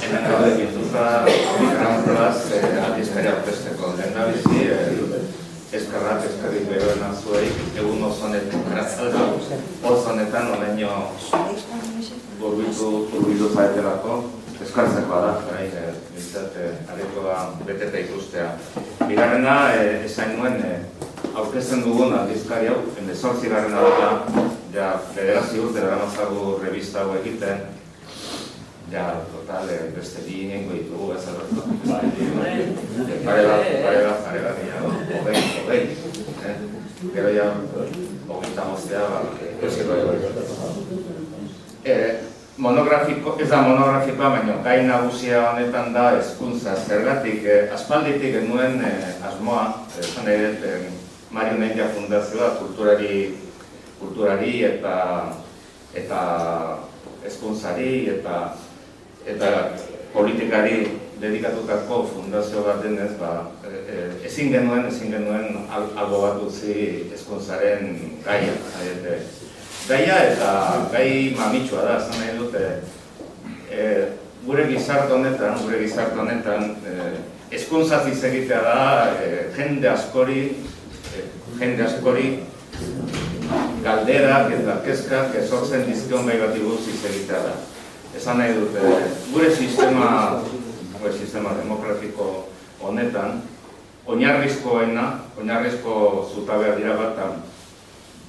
Hemen gaude bilduta migrantuaz aldizkaria aurkezteko. Lehendabizi, eskerrik beroena zuei, egun oso honetan oraino hurbildu zaetelako, eskartzekoa da, arekoa beteta ikustea. Bigarrena, esain nuen, aurkezten dugun aldizkari hau, 18. da, bederatzi urte daramatzagu revista hau egiten, total, beste bi inengo ditugu ez albertu. Pare bat, hogei. Gero ja, hogeita moztea, euskiko monografiko, ez da monografikoa, baina gai nagusia honetan da hezkuntza. Zergatik, aspalditik genuen asmoa, esan ere, Mario Mendia Fundazioa kulturari eta hezkuntzari eta politikari dedikatutako fundazio bat denez, ezin genuen albo bat utzi hezkuntzaren gaia. Gaia eta gai mamitsua da, esan nahi dute, gure gizarte honetan, hezkuntzaz hitz egitea da jende askori galderak eta kezkak sortzen dizkion gai bati buruz hitz egitea da. Esan nahi dute, gure sistema demokratiko honetan, oinarrizko zutabea dira bat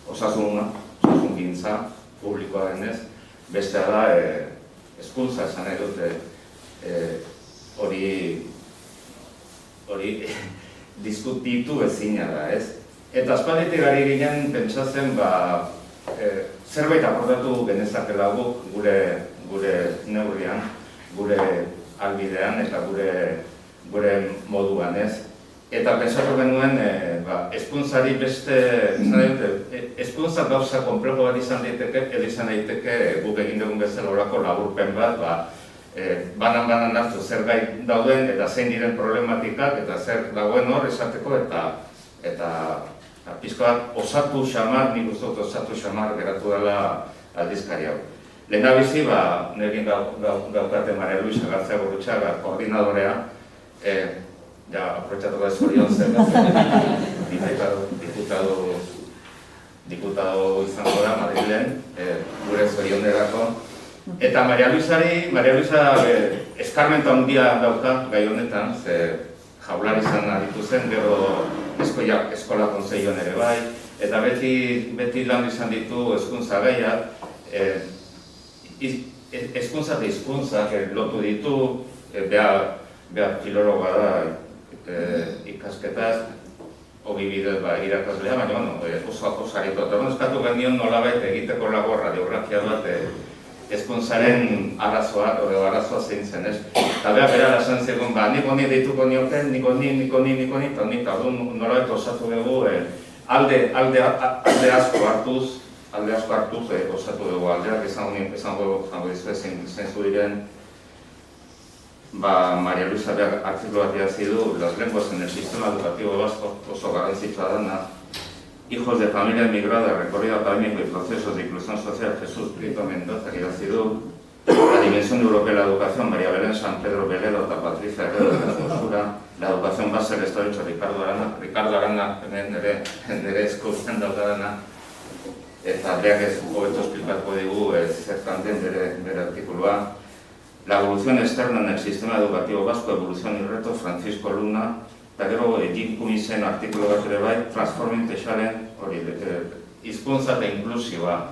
osasungintza publikoa denez, bestea da hezkuntza, esan nahi dute, hori diskutitu ezina da, ez? Eta aspalditik ari ginen pentsatzen, zerbait akordatu genezakela guk gure neurrian, gure albidean eta gure moduan, ez? Eta pentsatu genuen, hezkuntzari beste, hezkuntza gauza konplejo bat izan daiteke guk egin dugun bezala horako laburpen bat, banan hartu zer gai dauden eta zein diren problematikak eta zer dagoen hor esateko eta pizkoak osatu xamar, nik uste dut osatu xamar geratu dela aldizkari hau. Lehendabizi, nekin gaukate Maria Luisa García Gurrutxaga koordinadorea, aprotxatuko ez horion zen, diputado izango da Madrilen, gure zorionerako. Eta Maria Luisa eskarmenta handia dauka gai honetan, ze Jaurlaritzan aritu zen, gero eskola kontseiluan ere bai, eta beti lan izan ditu hezkuntza gaiak, hezkuntza eta hizkuntzak lotu ditu, behar filologa da ikasketaz, hobi bidez irakaslea, baina oso aritu. Eta eskatu genion nolabait egiteko lago radiografia bat hezkuntzaren arazoa zein zen, ez? Eta behar bera esan zegoen, nik honi deituko nioken, nik honi, eta nolabait osatu dugu alde asko hartuz osatu dugu aldeak, izango dizue zein diren Maria Luisa artikulu bat idatzi du, las lenguas en el sistema educativo vasco, oso garrantzitsua dana, hijos de familia emigrada, recorrido académico y procesos de inclusión social, Jesús Prieto Mendoza, que idatzi du, la dimensión europea de la educación, María Belén San Pedro Velero eta Patricia Herrero de la Clausura, la educación base del Estado hecho Ricardo Arana, nire eskuzen daukadana, eta beak ez hobeto esplikatuko digu zertan den bere artikulua. La evolución externa en el sistema educativo vasco, evolución y reto, Francisco Luna, eta gero Jim Cumisen artikulu bat ere bai, Transforming the Challenge, hori, hizkuntza eta inklusioa,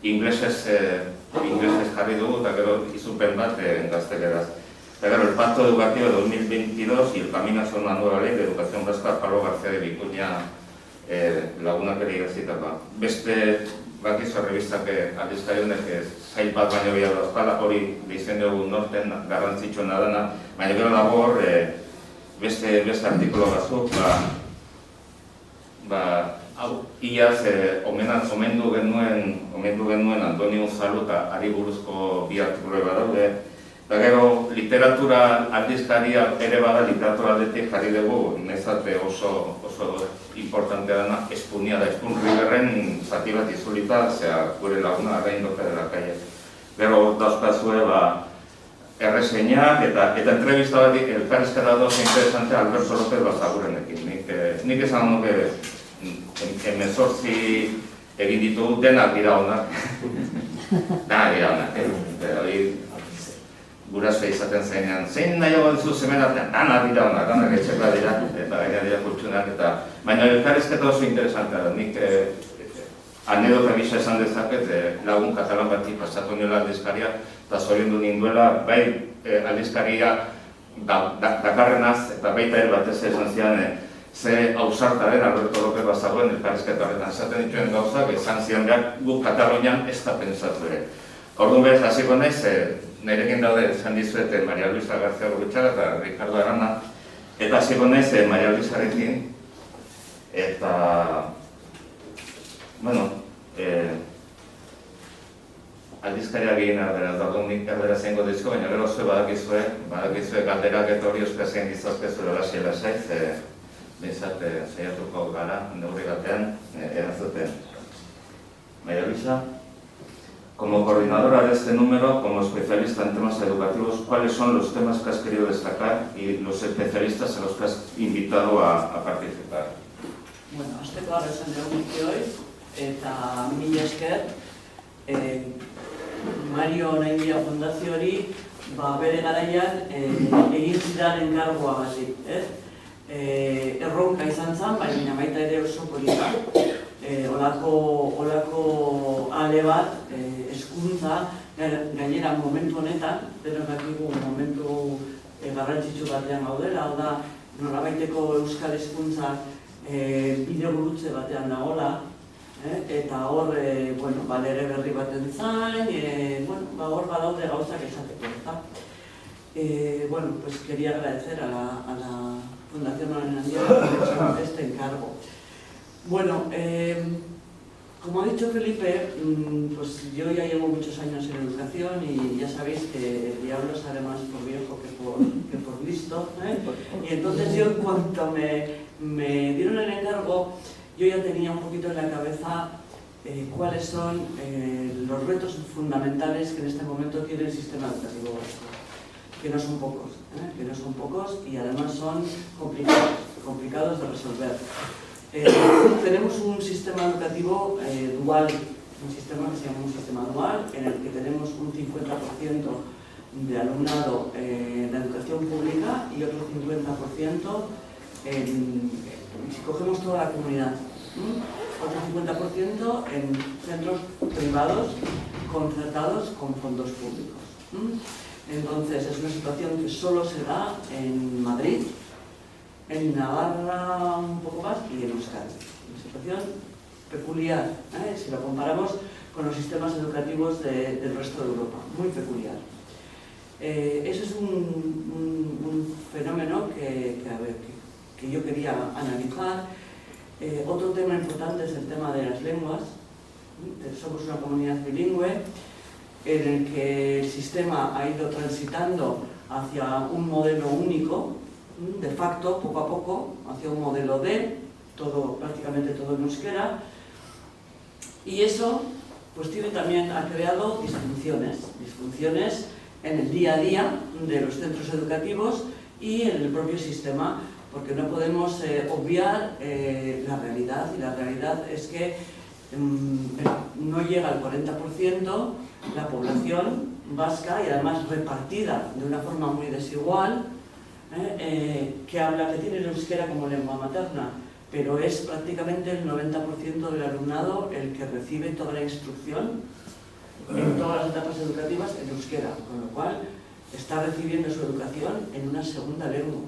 inglesez jarri dugu, eta gero izupen bat gazteleraz. Eta gero, el Pacto Educativo de 2022 y el Camino hacia una nueva ley de educación vasca, Pablo García de Vicuña lagunak ere idatzitakoa. Beste bakizu revistak aldizkari honek zail bat baino bila dauzkala, hori dizen dugu norten garrantzitsuena dana, baina gero dago hor beste artikulu batzuk, iaz omendu genuen Antonio Unzalu eta ari buruzko bi artikulu badaude, eta gero literatura aldizkaria ere bada literatura aldetik jarri dugu, nezate oso importantea dana, Espunia da, Espun Riberren zati bat izulita, zera gure laguna Arrain Lope de la Calle. Gero dauzkazue erreseñak eta entrevista bat elkarrizketa doz interesante Alberto López Basagurenekin. Nik esan nuke 18 egin ditugu denak dira honak. Denak dira honak. Gurasoa izaten zeinean, zein nahiago duzu zemen artean, danak dira honak, danak etxekoa dira, eta gaina dira kultsunak, baina elkarrizketa oso interesantea da. Nik anedota gisa esan dezaket, lagun katalan bati pasatu niola aldizkaria, eta zoriondu ninduela, bai aldizkaria dakarrenaz, eta baita batez esan zian, ze ausartaren Alberto López Basagoen elkarrizketa horretan. Esaten dituen gauzak, esan zian behar guk Katalunian ez da pentsatu ere. Orduan behar, hasiko naiz, nirekin daude, esan dizuet, Maria Luisa García Gurutxaga eta Ricardo Arana, eta hasiko naiz Maria Luisarekin, eta, bueno, aldizkaria gehien erderaz dago, nik erderaz zengo dizko, baina gero zue badakizue galderak eta hori euskazien gizazpezu lasai saiz, bintzat saiatuko gara, neurri batean, erantzuten. Maria Luisa, como coordinadora de este número, como especialista en temas educativos, ¿cuáles son los temas que has querido destacar y los especialistas a los que has invitado a participar? Bueno, azteko arrezan dugu guztioi, eta mila esker, Mario Naindia Fundazioari bere garaian egin zidan enkargoagatik. Erronka izan zen, baina baita ere oso polita. Olako ale bat, hezkuntza, gainera momentu honetan, denok dakigu momentu garrantzitsu batean gaudela, hau da, norabaiteko euskal hezkuntza bide gurutze batean dagoela, eta hor, lege berri baten zain, hor badaude gauzak esateko, eta. Pues quería agradecer a la Fundación Naindia por este encargo. Bueno, como ha dicho Felipe, pues yo ya llevo muchos años en educación y ya sabéis que el diablo sale más por viejo que por listo, y entonces yo en cuanto me dieron el encargo, yo ya tenía un poquito en la cabeza cuáles son los retos fundamentales que en este momento tiene el sistema educativo vasco, que no son pocos y además son complicados de resolver. Tenemos un sistema educativo dual, un sistema que se llama un sistema dual, en el que tenemos un 50% de alumnado en la educación pública y otro 50% si cogemos toda la comunidad, otro 50% en centros privados concertados con fondos públicos. Entonces es una situación que solo se da en Madrid, en Navarra un poco más y en Euskadi. Una situación peculiar, si lo comparamos con los sistemas educativos del resto de Europa, muy peculiar. Eso es un fenómeno que yo quería analizar. Otro tema importante es el tema de las lenguas. Somos una comunidad bilingüe en el que el sistema ha ido transitando hacia un modelo único, de facto, poco a poco, hacia un modelo D, prácticamente todo en euskera, y eso pues ha creado disfunciones en el día a día de los centros educativos y en el propio sistema, porque no podemos obviar la realidad, y la realidad es que no llega al 40% la población vasca, y además repartida de una forma muy desigual, que tiene el euskera como lengua materna, pero es prácticamente el 90% del alumnado el que recibe toda la instrucción en todas las etapas educativas en euskera, con lo cual está recibiendo su educación en una segunda lengua.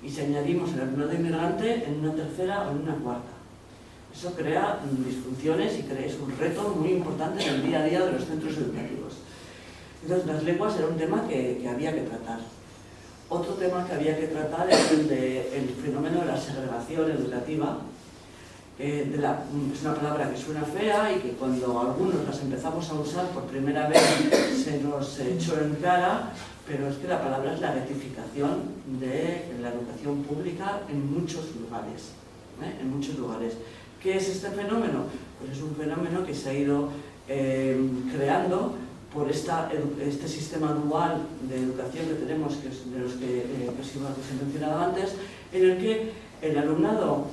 Y si añadimos el alumnado inmigrante, en una tercera o en una cuarta. Eso crea disfunciones y es un reto muy importante en el día a día de los centros educativos. Entonces, las lenguas era un tema que había que tratar. Otro tema que había que tratar es el fenómeno de la segregación educativa. Es una palabra que suena fea y que cuando algunos las empezamos a usar por primera vez se nos echó en cara, pero es que la palabra es la rectificación de la educación pública en muchos lugares. ¿Qué es este fenómeno? Pues es un fenómeno que se ha ido creando por este sistema dual de educación que tenemos, que es de los que se mencionaba antes, en el que el alumnado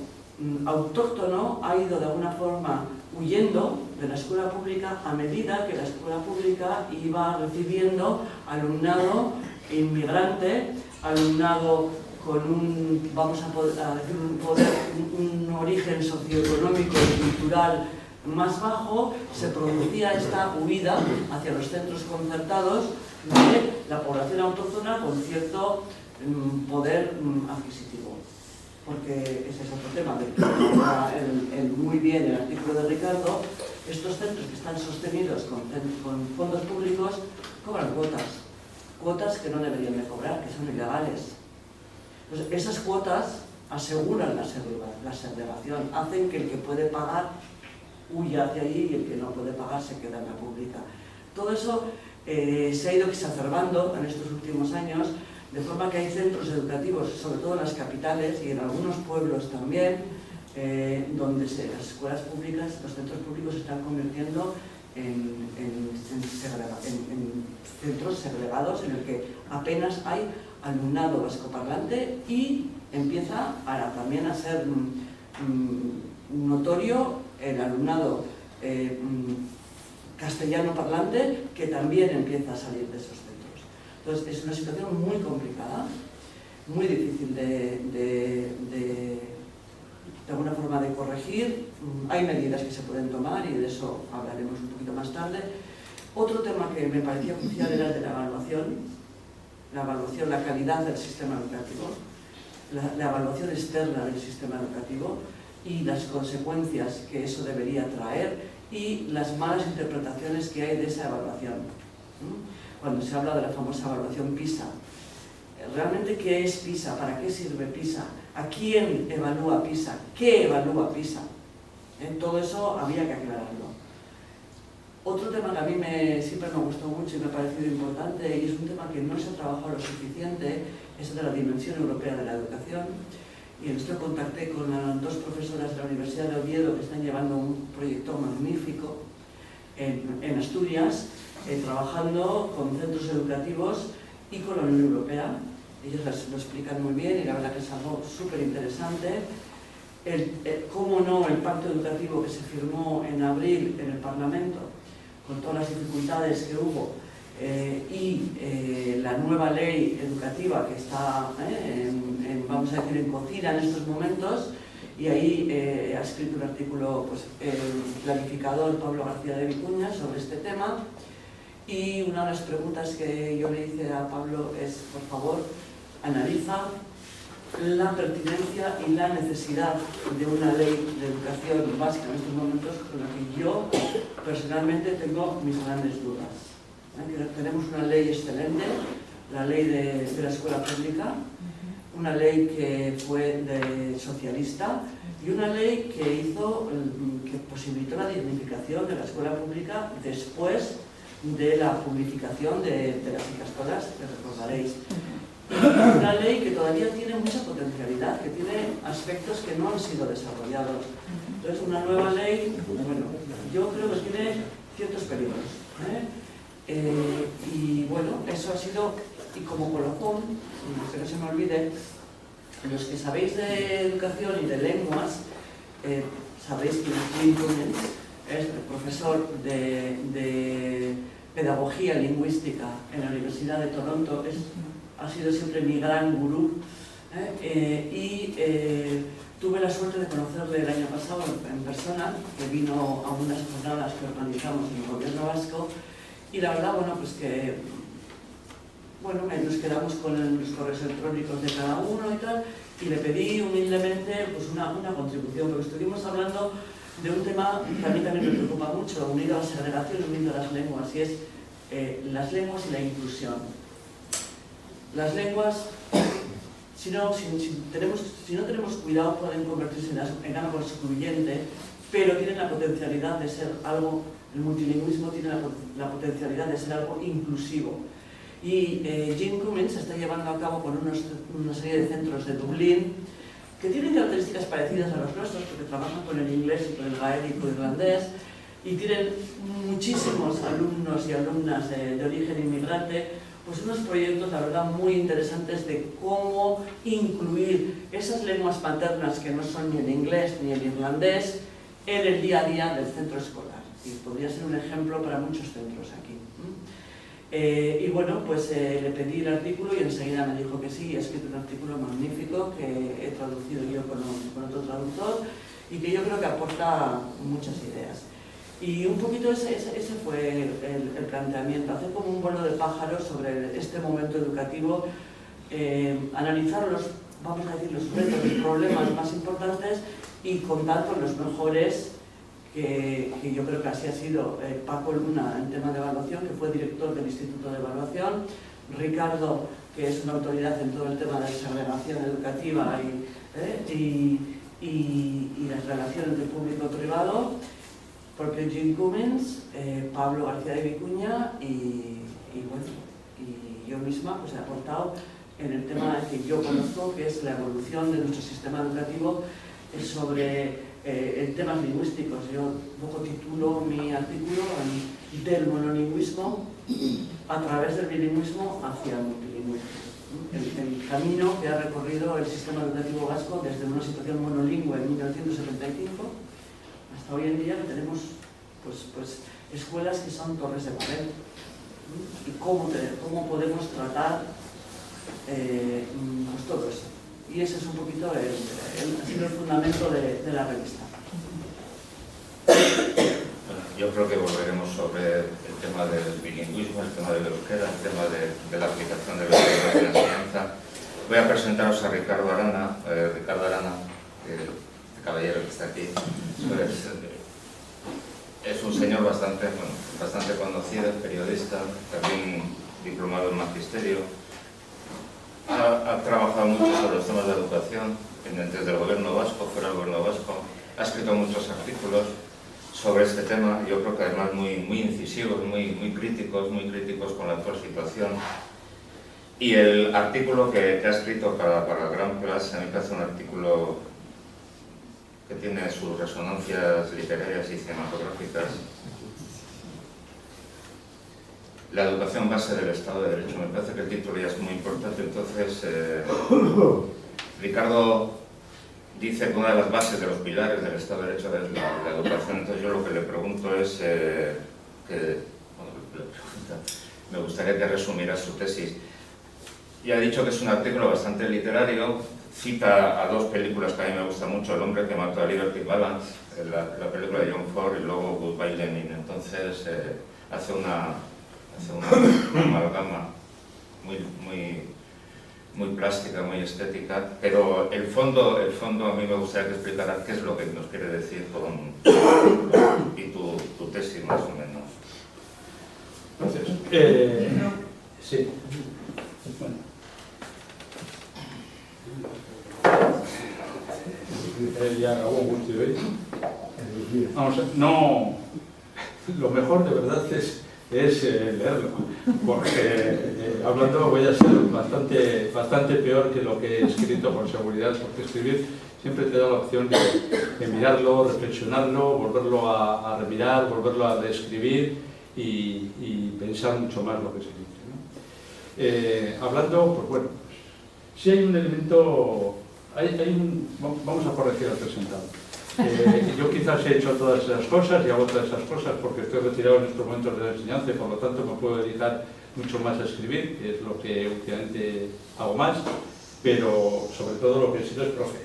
autóctono ha ido de alguna forma huyendo de la escuela pública a medida que la escuela pública iba recibiendo alumnado inmigrante, alumnado con un, vamos a decir, un origen socioeconómico y cultural más bajo. Se producía esta huida hacia los centros concertados de la población autóctona con cierto poder adquisitivo. Porque ese es otro tema, muy bien el artículo de Ricardo. Estos centros que están sostenidos con fondos públicos cobran cuotas que no deberían de cobrar, que son ilegales. Pues esas cuotas aseguran la segregación, hacen que el que puede pagar huya hacia allí y el que no puede pagar se queda en la pública. Todo eso se ha ido exacerbando en estos últimos años, de forma que hay centros educativos, sobre todo en las capitales y en algunos pueblos también, donde las escuelas públicas, los centros públicos se están convirtiendo en centros segregados en el que apenas hay alumnado vascoparlante y empieza también a ser notorio el alumnado castellano parlante, que también empieza a salir de esos centros. Entonces es una situación muy complicada, muy difícil de alguna forma de corregir. Hay medidas que se pueden tomar y de eso hablaremos un poquito más tarde. Otro tema que me parecía crucial era el de la evaluación, la calidad del sistema educativo, la evaluación externa del sistema educativo y las consecuencias que eso debería traer y las malas interpretaciones que hay de esa evaluación. Cuando se habla de la famosa evaluación PISA, ¿realmente qué es PISA? ¿Para qué sirve PISA? ¿A quién evalúa PISA? ¿Qué evalúa PISA? Todo eso había que aclararlo. Otro tema que a mí siempre me gustó mucho y me ha parecido importante, y es un tema que no se ha trabajado lo suficiente, es el de la dimensión europea de la educación. Y en esto contacté con dos profesoras de la Universidad de Oviedo que están llevando un proyecto magnífico en Asturias, trabajando con centros educativos y con la Unión Europea. Ellos lo explican muy bien y la verdad que es algo súper interesante. Cómo no, el pacto educativo que se firmó en abril en el Parlamento, con todas las dificultades que hubo, y la nueva ley educativa que está, vamos a decir, en cocina en estos momentos, y ahí ha escrito un artículo el planificador Pablo García de Vicuña sobre este tema. Y una de las preguntas que yo le hice a Pablo es, por favor, analiza la pertinencia y la necesidad de una ley de educación básica en estos momentos, con la que yo personalmente tengo mis grandes dudas. Tenemos una ley excelente, la ley de la escuela pública, una ley que fue socialista y una ley que posibilitó la dignificación de la escuela pública después de la publificación de las ikastolas, que recordaréis. Una ley que todavía tiene mucha potencialidad, que tiene aspectos que no han sido desarrollados. Entonces, una nueva ley, bueno, yo creo que tiene ciertos peligros. Y bueno, eso ha sido, y como colofón, que no se me olvide, los que sabéis de educación y de lenguas, sabréis que Jim Cummins es el profesor de pedagogía lingüística en la Universidad de Toronto, ha sido siempre mi gran gurú, y tuve la suerte de conocerle el año pasado en persona, que vino a unas jornadas que organizamos en el gobierno vasco, y la verdad, bueno, pues que nos quedamos con los correos electrónicos de cada uno y tal, y le pedí humildemente pues una contribución, porque estuvimos hablando de un tema que a mí también me preocupa mucho, unido a la segregación, unido a las lenguas, y es las lenguas y la inclusión. Las lenguas, si no tenemos cuidado, pueden convertirse en algo excluyente, pero tienen la potencialidad de ser algo, el multilingüismo tiene la potencialidad de ser algo inclusivo. Y Jim Cummins está llevando a cabo con una serie de centros de Dublín que tienen características parecidas a los nuestros, porque trabajan con el inglés y con el gaélico irlandés, y tienen muchísimos alumnos y alumnas de origen inmigrante, pues unos proyectos, la verdad, muy interesantes de cómo incluir esas lenguas maternas que no son ni el inglés ni el irlandés en el día a día del centro escolar. Y podría ser un ejemplo para muchos centros aquí. Y bueno, pues le pedí el artículo y enseguida me dijo que sí, he escrito un artículo magnífico que he traducido yo con otro traductor y que yo creo que aporta muchas ideas. Y un poquito ese fue el planteamiento, hacer como un vuelo de pájaros sobre este momento educativo, analizar vamos a decir, los retos y problemas más importantes y contar con los mejores, que yo creo que así ha sido Paco Luna en tema de evaluación, que fue director del Instituto de Evaluación, Ricardo, que es una autoridad en todo el tema de segregación educativa y las relaciones entre público y privado, propio Jim Cummins, Pablo García de Vicuña y yo misma pues he aportado en el tema que yo conozco, que es la evolución de nuestro sistema educativo sobre en temas lingüísticos. Yo un poco titulo mi artículo del monolingüismo a través del bilingüismo hacia el multilingüismo. El camino que ha recorrido el sistema educativo vasco desde una situación monolingüe en 1975 hasta hoy en día, que tenemos pues escuelas que son torres de papel. Y cómo podemos tratar pues todo eso. Y ese es un poquito ha sido el fundamento de la revista. Bueno, yo creo que volveremos sobre el tema del bilingüismo, el tema del euskera, el tema de la aplicación de los libros de la enseñanza. Voy a presentaros a Ricardo Arana, el caballero que está aquí. Es un señor bastante conocido, periodista, también diplomado en magisterio. Ha trabajado mucho sobre los temas de educación, desde el gobierno vasco, fuera del gobierno vasco. Ha escrito muchos artículos sobre este tema, yo creo que además muy incisivos, muy críticos con la actual situación. Y el artículo que ha escrito para Gran Place, a mí me parece un artículo que tiene sus resonancias literarias y cinematográficas. La educación base del Estado de Derecho, me parece que el título ya es muy importante. Entonces, Ricardo dice que una de las bases de los pilares del Estado de Derecho es la educación. Entonces yo lo que le pregunto es me gustaría que resumiera su tesis. Ya he dicho que es un artículo bastante literario, cita a dos películas que a mí me gustan mucho, El hombre que mató a Liberty Balance, la película de John Ford, y luego Goodbye Lenin. Entonces hace una amalgama muy plástica, muy estética, pero el fondo a mí me gustaría que explicara qué es lo que nos quiere decir con y tu tesis más o menos. Gracias. Sí. Bueno. Ya acabó mucho hoy. Vamos, no, lo mejor de verdad es leerlo, porque hablando voy a ser bastante peor que lo que he escrito por seguridad, porque escribir siempre te da la opción de mirarlo, reflexionarlo, volverlo a remirar, volverlo a reescribir y pensar mucho más lo que se dice, ¿no? Hablando, pues bueno, si hay un elemento, vamos a corregir al presentado. Yo quizás he hecho todas esas cosas y hago todas esas cosas porque estoy retirado en estos momentos de la enseñanza y por lo tanto me puedo dedicar mucho más a escribir, que es lo que últimamente hago más, pero sobre todo lo que he sido es profe.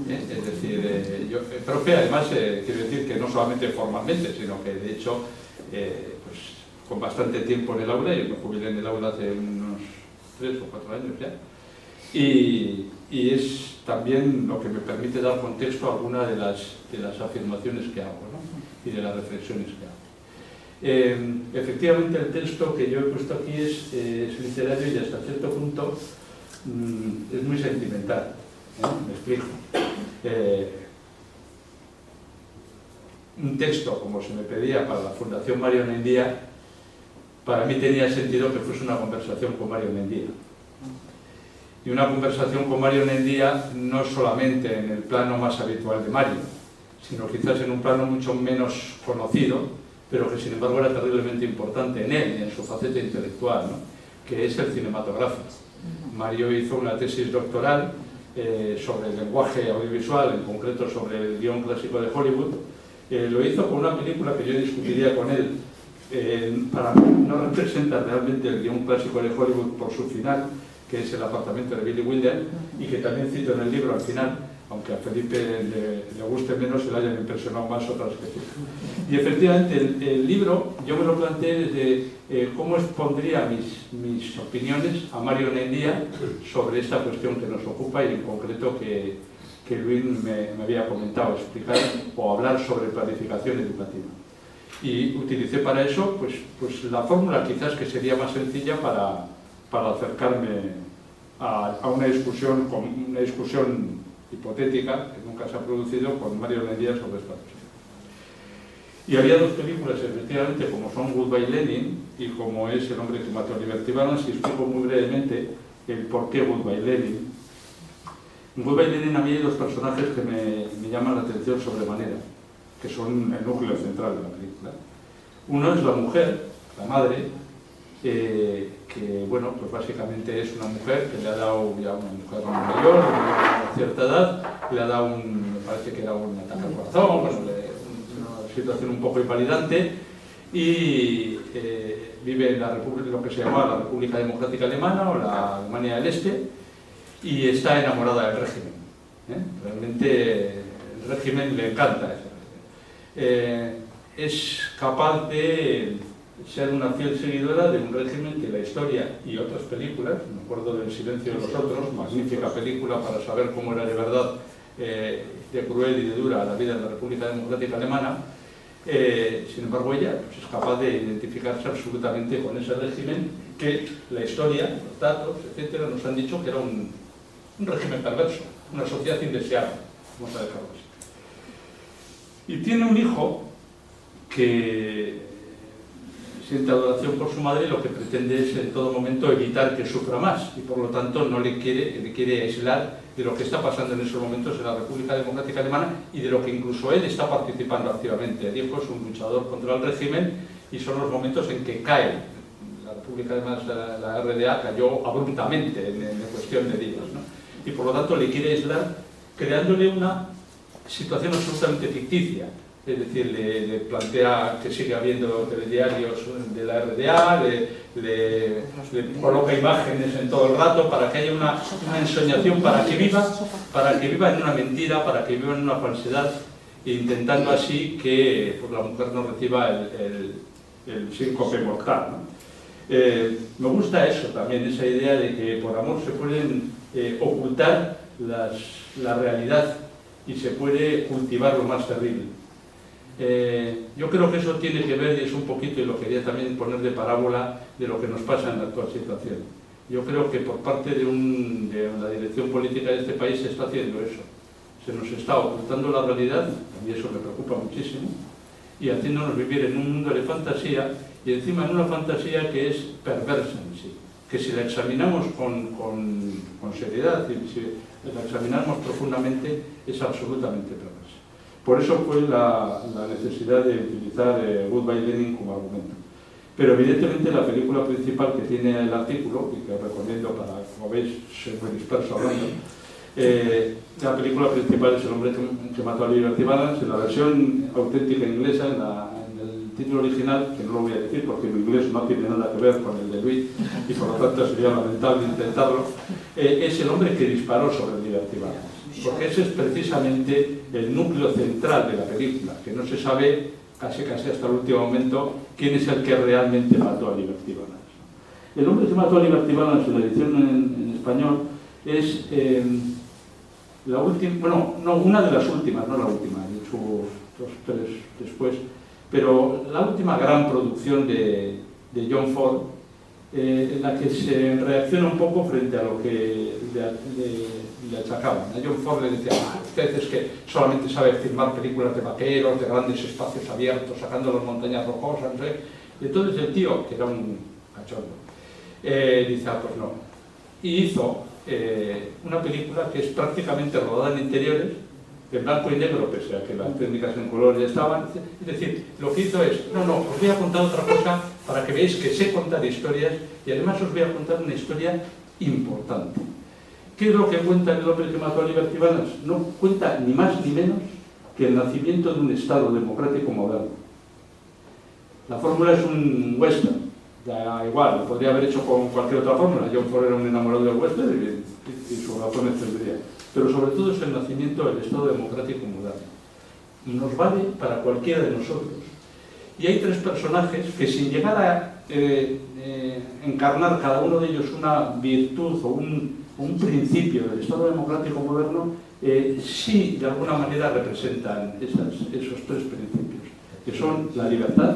Es decir, yo profe además quiero decir que no solamente formalmente, sino que de hecho pues, con bastante tiempo en el aula, yo me jubilé en el aula hace unos 3 o 4 años ya, y es también lo que me permite dar contexto a alguna de las afirmaciones que hago, ¿no? Y de las reflexiones que hago. Efectivamente el texto que yo he puesto aquí es literario y hasta cierto punto es muy sentimental, me explico. Un texto como se me pedía para la Fundación Mario Mendía, para mí tenía sentido que fuese una conversación con Mario Mendía. Y una conversación con Mario Mendía no solamente en el plano más habitual de Mario, sino quizás en un plano mucho menos conocido, pero que sin embargo era terriblemente importante en él y en su faceta intelectual, ¿no? Que es el cinematográfico. Mario hizo una tesis doctoral sobre el lenguaje audiovisual, en concreto sobre el guión clásico de Hollywood. Lo hizo con una película que yo discutiría con él. Para mí no representa realmente el guión clásico de Hollywood por su final, que es El apartamento de Billy Wilder, y que también cito en el libro al final, aunque a Felipe le guste menos y le hayan impresionado más otras veces. Y efectivamente el libro yo me lo planteé desde cómo expondría mis opiniones a Mario Neendía sobre esta cuestión que nos ocupa y en concreto que Luis me había comentado, explicar o hablar sobre planificación educativa. Y utilicé para eso pues la fórmula quizás que sería más sencilla para acercarme a una discusión hipotética, que nunca se ha producido, con Mario Neendía sobre esta cuestión. Y había dos películas, efectivamente, como son Goodbye Lenin y como es El hombre que mató a Liberty Balance, y explico muy brevemente el por qué Goodbye Lenin. En Goodbye Lenin a mí hay dos personajes que me llaman la atención sobremanera, que son el núcleo central de la película. Uno es la mujer, la madre, que bueno, pues básicamente es una mujer que le ha dado ya una mujer mayor, a cierta edad, le ha dado me parece que era un ataque al corazón, bueno, una situación un poco invalidante, y vive en la República, lo que se llamaba la República Democrática Alemana o la Alemania del Este, y está enamorada del régimen. Realmente el régimen le encanta ese régimen. Es capaz de ser una fiel seguidora de un régimen que la historia y otras películas, me acuerdo del Silencio de los Otros, magnífica película para saber cómo era de verdad, de cruel y de dura la vida en la República Democrática Alemana, sin embargo ella pues, es capaz de identificarse absolutamente con ese régimen que la historia, los datos, etcétera, nos han dicho que era un régimen perverso, una sociedad indeseable, vamos a dejarlo así. Y tiene un hijo que siente adoración por su madre y lo que pretende es en todo momento evitar que sufra más y por lo tanto no le quiere aislar de lo que está pasando en esos momentos en la República Democrática Alemana y de lo que incluso él está participando activamente. El hijo es un luchador contra el régimen y son los momentos en que cae. La República, además, la RDA cayó abruptamente en cuestión de días, ¿no? Y por lo tanto le quiere aislar creándole una situación absolutamente ficticia. Es decir, le plantea que sigue habiendo telediarios de la RDA, le coloca imágenes en todo el rato para que haya una ensoñación, para que viva en una mentira, para que viva en una falsedad, intentando así que pues, la mujer no reciba el síncope mortal, ¿no? Me gusta eso también, esa idea de que por amor se pueden ocultar la realidad y se puede cultivar lo más terrible. Yo creo que eso tiene que ver, y es un poquito, y lo quería también poner de parábola, de lo que nos pasa en la actual situación. Yo creo que por parte de la dirección política de este país se está haciendo eso. Se nos está ocultando la realidad, a mí eso me preocupa muchísimo, y haciéndonos vivir en un mundo de fantasía, y encima en una fantasía que es perversa en sí, que si la examinamos con seriedad, y si la examinamos profundamente, es absolutamente perversa. Por eso fue la necesidad de utilizar Goodbye Lenin como argumento. Pero evidentemente la película principal que tiene el artículo, y que os recomiendo para, como veis, soy muy disperso hablando, la película principal es El hombre que mató a Liberty Balance. En la versión auténtica inglesa, en el título original, que no lo voy a decir porque mi inglés no tiene nada que ver con el de Luis, y por lo tanto sería lamentable intentarlo, es El hombre que disparó sobre Liberty Balance. Porque ese es precisamente el núcleo central de la película, que no se sabe casi hasta el último momento quién es el que realmente mató a Liberty Balance. El hombre que mató a Liberty Balance, en la edición en español, es la última, bueno, no, una de las últimas, no la última, he hecho dos, tres después, pero la última gran producción de John Ford, en la que se reacciona un poco frente a lo que le achacaban. A John Ford le decía, usted es que solamente sabe filmar películas de vaqueros, de grandes espacios abiertos, sacando las montañas rocosas, no sé. Y entonces el tío, que era un cachondo, dice, pues no. Y hizo una película que es prácticamente rodada en interiores, en blanco y negro, pese a que las técnicas en color ya estaban. Es decir, lo que hizo es, no, os voy a contar otra cosa para que veáis que sé contar historias y además os voy a contar una historia importante. ¿Qué es lo que cuenta El hombre que mató a Liberty Balance? No cuenta ni más ni menos que el nacimiento de un Estado democrático moderno. La fórmula es un western, da igual, lo podría haber hecho con cualquier otra fórmula. John Ford era un enamorado del western y su razón tendría. Pero sobre todo es el nacimiento del Estado democrático moderno. Nos vale para cualquiera de nosotros. Y hay tres personajes que, sin llegar a encarnar cada uno de ellos una virtud o un principio del Estado democrático moderno, sí de alguna manera representan esos tres principios, que son la libertad,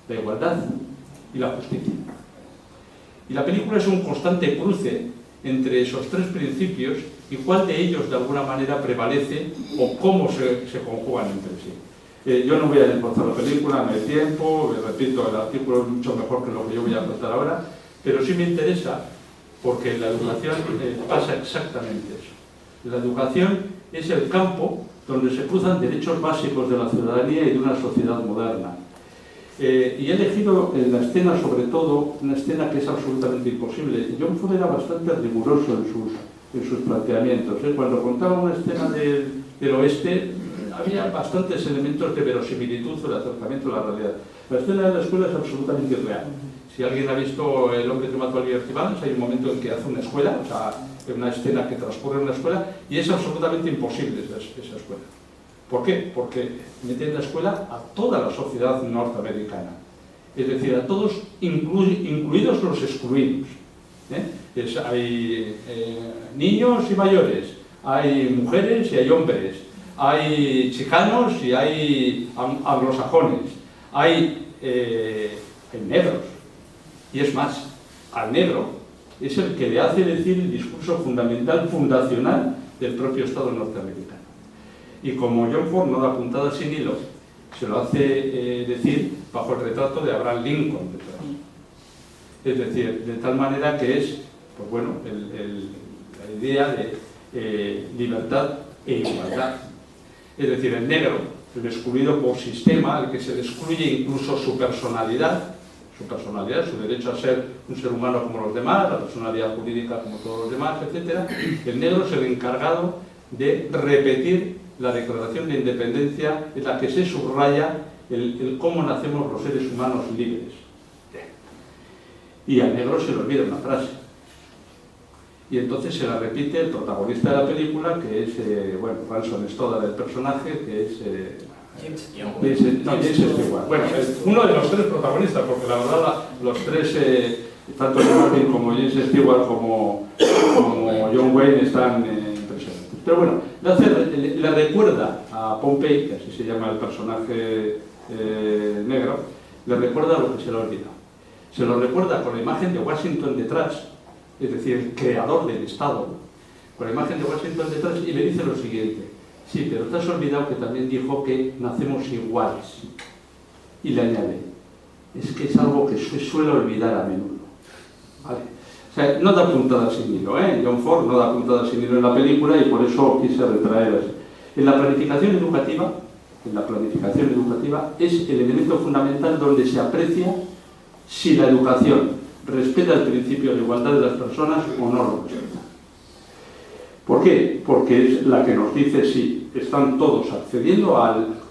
la igualdad y la justicia. Y la película es un constante cruce entre esos tres principios y cuál de ellos de alguna manera prevalece o cómo se conjugan entre sí. Yo no voy a desbrozar la película, no hay tiempo, repito, el artículo es mucho mejor que lo que yo voy a contar ahora, pero sí me interesa porque en la educación pasa exactamente eso. La educación es el campo donde se cruzan derechos básicos de la ciudadanía y de una sociedad moderna. Y he elegido en la escena, sobre todo, una escena que es absolutamente imposible. John Ford era bastante riguroso en sus planteamientos. Cuando contaba una escena del oeste, había bastantes elementos de verosimilitud o de acercamiento a la realidad. La escena de la escuela es absolutamente irreal. Si alguien ha visto El hombre que mató a Liberty Balance, hay un momento en que hace una escuela, o sea, una escena que transcurre en una escuela, y es absolutamente imposible esa escuela. ¿Por qué? Porque mete en la escuela a toda la sociedad norteamericana. Es decir, a todos, incluidos los excluidos. Hay niños y mayores, hay mujeres y hay hombres, hay chicanos y hay anglosajones, hay negros. Y es más, al negro es el que le hace decir el discurso fundamental, fundacional del propio Estado norteamericano. Y como John Ford no da puntada sin hilo, se lo hace decir bajo el retrato de Abraham Lincoln detrás. Es decir, de tal manera que es, pues bueno, la idea de libertad e igualdad. Es decir, el negro, el excluido por sistema, el que se le excluye incluso su personalidad, su derecho a ser un ser humano como los demás, la personalidad jurídica como todos los demás, etc. El negro es el encargado de repetir la Declaración de Independencia en la que se subraya el cómo nacemos los seres humanos libres. Y al negro se le olvida una frase. Y entonces se la repite el protagonista de la película, que es, Ransom Stoddard, el personaje, que es... James Stewart. Bueno, uno de los tres protagonistas, porque la verdad los tres, tanto Martin como James Stewart como John Wayne están impresionantes. Pero bueno, le recuerda a Pompey, que así se llama el personaje negro, le recuerda lo que se le ha olvidado. Se lo recuerda con la imagen de Washington detrás, es decir, el creador del Estado, con la imagen de Washington detrás, y le dice lo siguiente: sí, pero te has olvidado que también dijo que nacemos iguales. Y le añade, es que es algo que se suele olvidar a menudo. ¿Vale? O sea, no da puntada sin hilo, John Ford no da puntada sin hilo en la película y por eso quise retraer así. En la planificación educativa es el elemento fundamental donde se aprecia si la educación respeta el principio de igualdad de las personas o no lo respeta. ¿Por qué? Porque es la que nos dice si están todos accediendo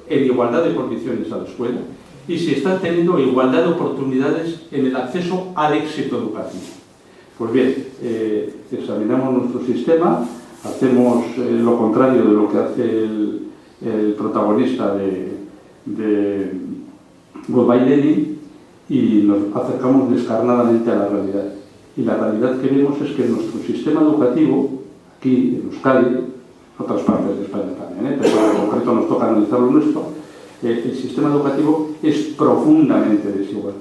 en igualdad de condiciones a la escuela y si están teniendo igualdad de oportunidades en el acceso al éxito educativo. Pues bien, examinamos nuestro sistema, hacemos lo contrario de lo que hace el protagonista de Goodbye Lenin y nos acercamos descarnadamente a la realidad. Y la realidad que vemos es que nuestro sistema educativo, aquí en Euskadi, en otras partes de España también, pero en concreto nos toca analizar lo nuestro, el sistema educativo es profundamente desigual.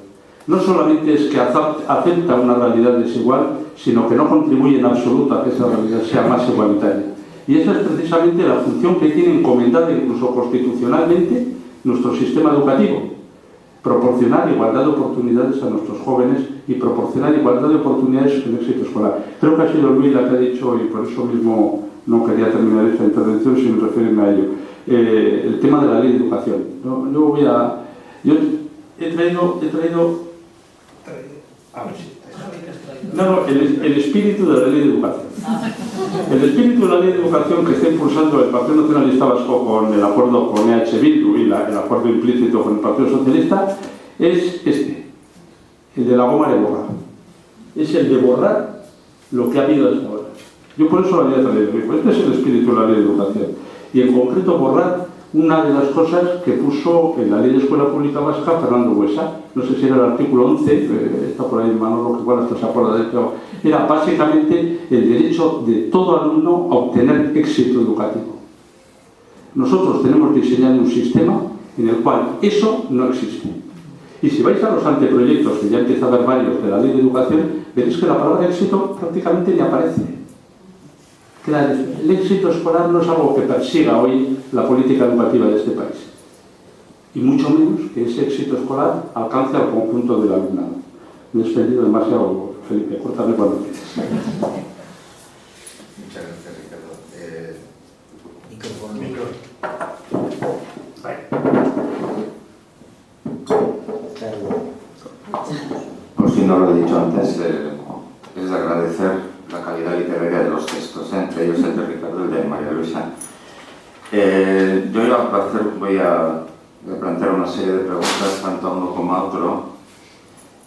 No solamente es que acepta una realidad desigual, sino que no contribuye en absoluto a que esa realidad sea más igualitaria. Y esa es precisamente la función que tiene encomendada incluso constitucionalmente nuestro sistema educativo: proporcionar igualdad de oportunidades a nuestros jóvenes y proporcionar igualdad de oportunidades en el éxito escolar. Creo que ha sido Luis la que ha dicho, y por eso mismo no quería terminar esta intervención sin referirme a ello. El tema de la ley de educación. Yo he traído a ver si... No, el espíritu de la ley de educación. El espíritu de la ley de educación que está impulsando el Partido Nacionalista Vasco con el acuerdo con EH Bildu y el acuerdo implícito con el Partido Socialista es este, el de la goma de borrar. Es el de borrar lo que ha habido hasta ahora. Yo por eso lo había traído. Este es el espíritu de la ley de educación. Y en concreto borrar una de las cosas que puso en la Ley de Escuela Pública Vasca Fernando Buesa. No sé si era el artículo 11, está por ahí Manolo, que igual hasta se acuerda de él, pero era básicamente el derecho de todo alumno a obtener éxito educativo. Nosotros tenemos diseñado un sistema en el cual eso no existe. Y si vais a los anteproyectos, que ya empieza a haber varios de la Ley de Educación, veréis que la palabra éxito prácticamente ni aparece. El éxito escolar no es algo que persiga hoy la política educativa de este país. Y mucho menos que ese éxito escolar alcance al conjunto del alumnado. Me he extendido demasiado, Felipe. Córtame cuando quieras. Muchas gracias, Ricardo. Por si no lo he dicho antes, es de agradecer la calidad literaria de los textos, entre ellos el de Ricardo y el de María Luisa. Yo voy a plantear una serie de preguntas tanto a uno como a otro,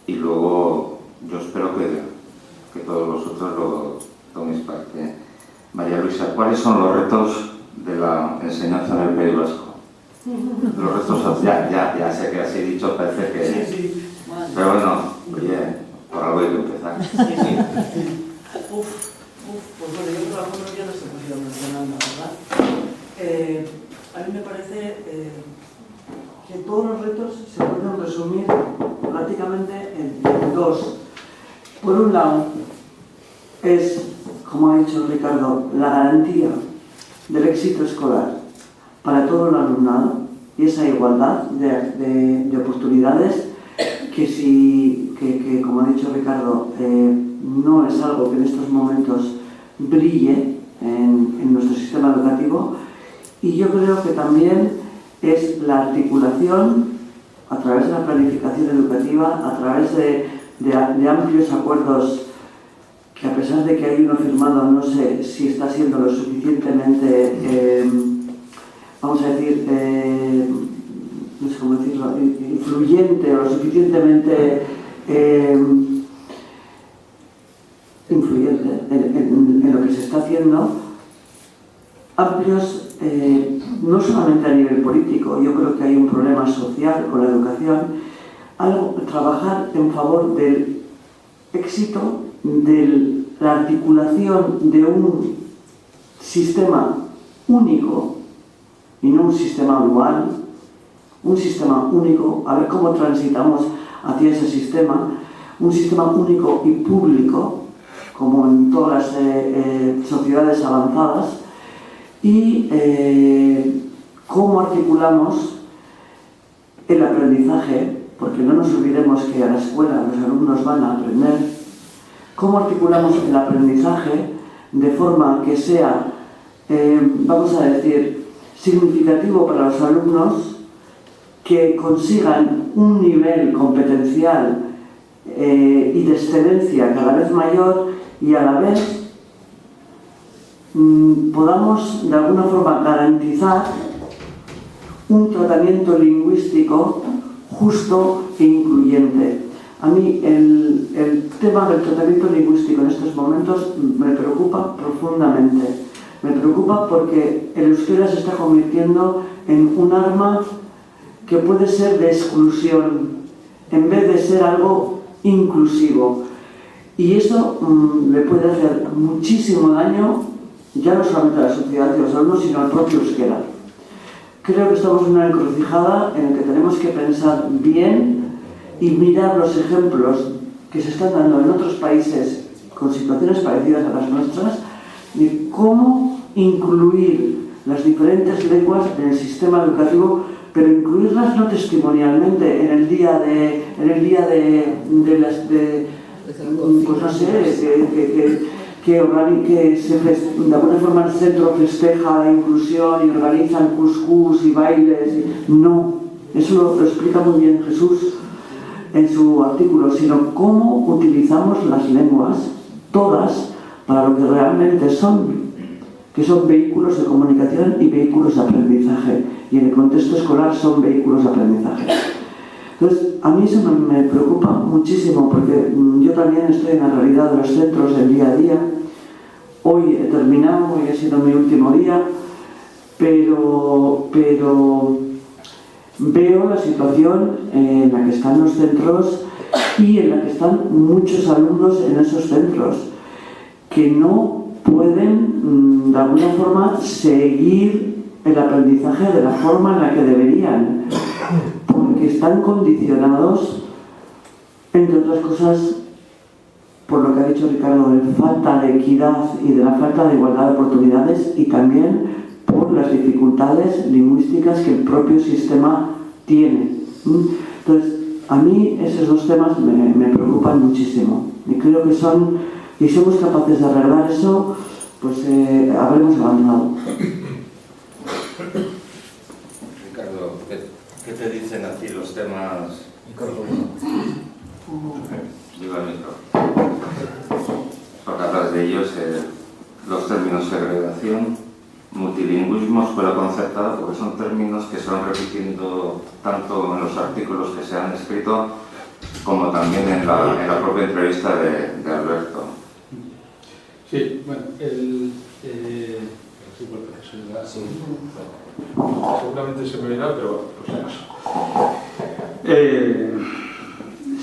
y luego yo espero que todos vosotros lo toméis parte. María Luisa, ¿cuáles son los retos de la enseñanza en el País Vasco? Los retos, ya sé que así dicho, parece que... Sí. Pero bueno, oye, por algo hay que empezar. Pues bueno, yo creo que algunos ya los hemos ido mencionando, ¿verdad? A mí me parece que todos los retos se pueden resumir prácticamente en dos. Por un lado, es, como ha dicho Ricardo, la garantía del éxito escolar para todo el alumnado y esa igualdad de oportunidades que, como ha dicho Ricardo, no es algo que en estos momentos brille en nuestro sistema educativo. Y yo creo que también es la articulación a través de la planificación educativa, a través de amplios acuerdos que, a pesar de que hay uno firmado, no sé si está siendo lo suficientemente, vamos a decir, no sé cómo decirlo, influyente o lo suficientemente influyente en lo que se está haciendo, amplios, no solamente a nivel político. Yo creo que hay un problema social con la educación, trabajar en favor del éxito, de la articulación de un sistema único y no un sistema dual, un sistema único, a ver cómo transitamos hacia ese sistema, un sistema único y público, como en todas las sociedades avanzadas, y cómo articulamos el aprendizaje, porque no nos olvidemos que a la escuela los alumnos van a aprender, cómo articulamos el aprendizaje de forma que sea, vamos a decir, significativo para los alumnos, que consigan un nivel competencial y de excelencia cada vez mayor, y a la vez podamos de alguna forma garantizar un tratamiento lingüístico justo e incluyente. A mí el tema del tratamiento lingüístico en estos momentos me preocupa profundamente. Me preocupa porque el euskera se está convirtiendo en un arma que puede ser de exclusión en vez de ser algo inclusivo. Y eso le puede hacer muchísimo daño, ya no solamente a la sociedad y a los alumnos, sino al propio euskera. Creo que estamos en una encrucijada en la que tenemos que pensar bien y mirar los ejemplos que se están dando en otros países con situaciones parecidas a las nuestras, de cómo incluir las diferentes lenguas en el sistema educativo, pero incluirlas no testimonialmente en el día pues no sé, de alguna forma el centro festeja la inclusión y organizan cuscús y bailes. No, eso lo explica muy bien Jesús en su artículo, sino cómo utilizamos las lenguas, todas, para lo que realmente son, que son vehículos de comunicación y vehículos de aprendizaje, y en el contexto escolar son vehículos de aprendizaje. Entonces, a mí eso me preocupa muchísimo, porque yo también estoy en la realidad de los centros el día a día. Hoy he terminado, hoy ha sido mi último día, pero veo la situación en la que están los centros y en la que están muchos alumnos en esos centros, que no pueden de alguna forma seguir el aprendizaje de la forma en la que deberían, porque están condicionados, entre otras cosas, por lo que ha dicho Ricardo, de falta de equidad y de la falta de igualdad de oportunidades, y también por las dificultades lingüísticas que el propio sistema tiene. Entonces, a mí esos dos temas me preocupan muchísimo, y creo que si somos capaces de arreglar eso, pues habremos avanzado. Ricardo, ¿qué te dicen a ti los temas? Lleva el micro. Porque hablas de ellos, los términos segregación, multilingüismo, escuela concertada, porque son términos que se van repitiendo tanto en los artículos que se han escrito como también en la propia entrevista de Alberto. Sí, bueno, seguramente se me verá, pero por si acaso.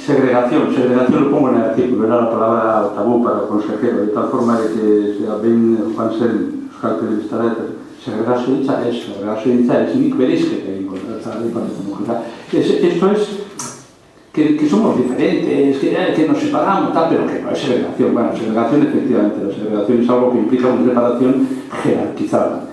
Segregación lo pongo en el artículo, era la palabra tabú para el consejero, de tal forma de que ben Juansen, Euskal Telebistara, segregazioa es nik bereizketa egin kontra. Esto es que somos diferentes, que nos separamos, tal, pero que no es segregación. Bueno, segregación efectivamente, la segregación es algo que implica una separación jerarquizada.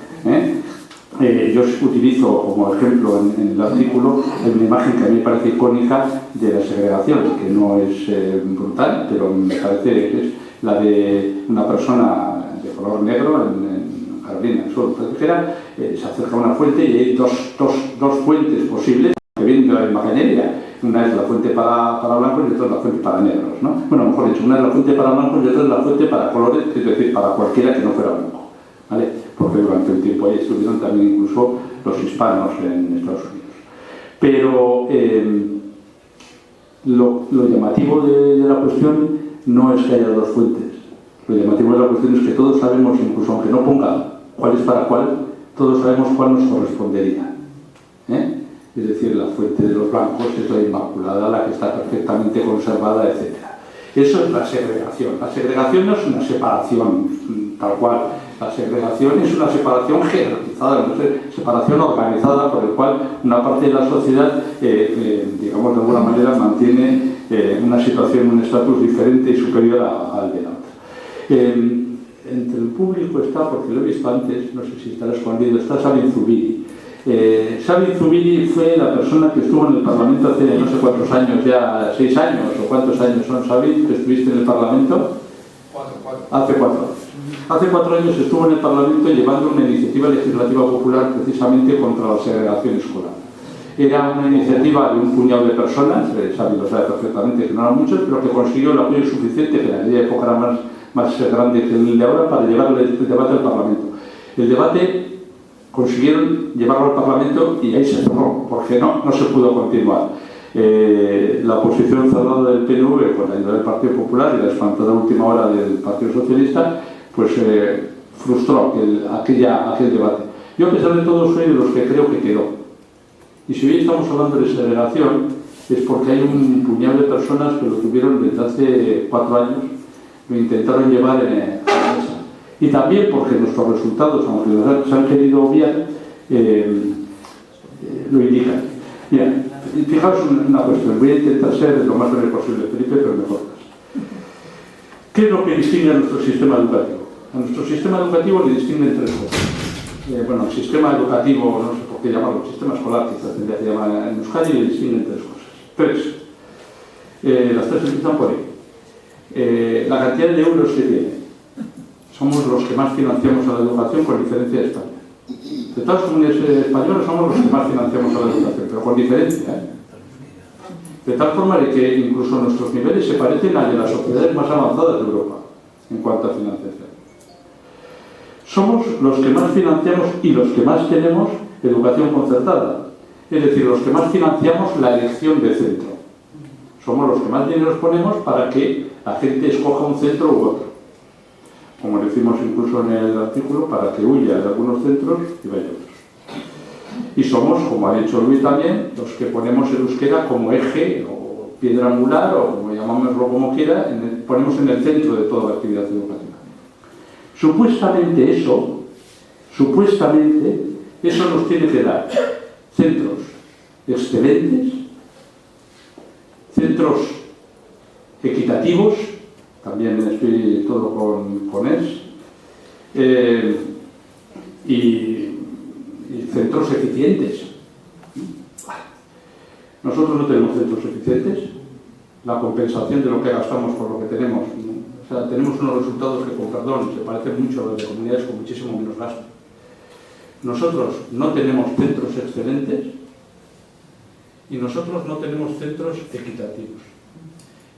Yo utilizo como ejemplo en el artículo una imagen que a mí me parece icónica de la segregación, que no es brutal, pero me parece que es la de una persona de color negro en Carolina del Sur, se acerca a una fuente y hay dos fuentes posibles que vienen de la misma cañería. Una es la fuente para blancos y otra es la fuente para negros, ¿no? Bueno, mejor dicho, una es la fuente para blancos y otra es la fuente para colores, es decir, para cualquiera que no fuera blanco, ¿vale? Porque durante un tiempo ahí estuvieron también incluso los hispanos en Estados Unidos. Pero lo llamativo de la cuestión no es que haya dos fuentes. Lo llamativo de la cuestión es que todos sabemos, incluso aunque no ponga cuál es para cuál, todos sabemos cuál nos correspondería. Es decir, la fuente de los blancos es la Inmaculada, la que está perfectamente conservada, etc. Eso es la segregación. La segregación no es una separación tal cual. La segregación es una separación jerarquizada, una separación organizada por el cual una parte de la sociedad, digamos de alguna manera, mantiene una situación, un estatus diferente y superior al de la otra. Entre el público está, porque lo he visto antes, no sé si estará escondido, está Sabin Zubiri. Sabin Zubiri fue la persona que estuvo en el Parlamento hace no sé cuántos años, ya 6 años o cuántos años son, Sabin, que estuviste en el Parlamento. Hace 4 años. Hace 4 años estuvo en el Parlamento llevando una iniciativa legislativa popular precisamente contra la segregación escolar. Era una iniciativa de un puñado de personas, Sabin lo sabe perfectamente que no eran muchos, pero que consiguió el apoyo suficiente, que en aquella época era más grande que el de ahora, para llevar el debate al Parlamento. El debate consiguieron llevarlo al Parlamento y ahí se cerró, porque no se pudo continuar. La oposición cerrada del PNV con la ayuda del Partido Popular y la espantada última hora del Partido Socialista, pues frustró aquel debate. Yo, a pesar de todo, soy de los que creo que quedó. Y si hoy estamos hablando de segregación, es porque hay un puñado de personas que lo tuvieron desde hace 4 años, lo intentaron llevar a la mesa. Y también porque nuestros resultados, aunque se han querido obviar, lo indican. Mira, fijaos una cuestión, voy a intentar ser lo más breve posible, Felipe, pero me cortas. ¿Qué es lo que distingue a nuestro sistema educativo? A nuestro sistema educativo le distinguen 3 cosas. Bueno, el sistema educativo, no sé por qué llamarlo, el sistema escolar, quizás tendría que llamar en Euskadi, le distinguen 3 cosas. 3. Las 3 empiezan por ahí. La cantidad de euros que tiene. somos los que más financiamos a la educación con diferencia de España. De todas las comunidades españolas somos los que más financiamos a la educación, pero con diferencia, ¿eh? De tal forma de que incluso nuestros niveles se parecen a de las sociedades más avanzadas de Europa en cuanto a financiación. Somos los que más financiamos y los que más tenemos educación concertada, es decir, los que más financiamos la elección de centro. Somos los que más dinero ponemos para que la gente escoja un centro u otro. Como decimos incluso en el artículo, para que huya de algunos centros y vaya a otros. Y somos, como ha dicho Luis también, los que ponemos el euskera como eje o piedra angular, o como llamámoslo como quiera, ponemos en el centro de toda la actividad educativa. Supuestamente eso nos tiene que dar centros excelentes, centros equitativos, también estoy todo con ES, y centros eficientes. Nosotros no tenemos centros eficientes. La compensación de lo que gastamos por lo que tenemos, ¿no? O sea, tenemos unos resultados que, con perdón, se parecen mucho a los de comunidades con muchísimo menos gasto. Nosotros no tenemos centros excelentes y nosotros no tenemos centros equitativos.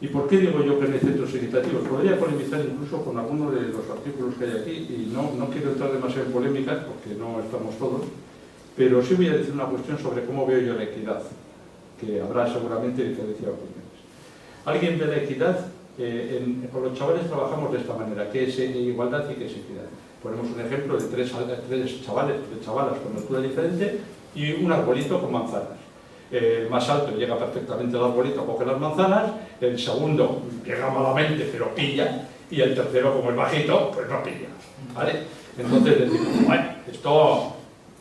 ¿Y por qué digo yo que no hay centros equitativos? Podría polemizar incluso con algunos de los artículos que hay aquí, y no quiero entrar demasiado en polémicas porque no estamos todos, pero sí voy a decir una cuestión sobre cómo veo yo la equidad, que habrá seguramente diferencia de opiniones. Alguien ve la equidad, con los chavales trabajamos de esta manera, que es igualdad y que es equidad. Ponemos un ejemplo de tres chavales, tres chavalas con altura diferente y un arbolito con manzanas. El más alto llega perfectamente al arbolito a coger las manzanas, el segundo llega malamente pero pilla, y el tercero, como es bajito, pues no pilla, ¿vale? Entonces decimos, bueno, esto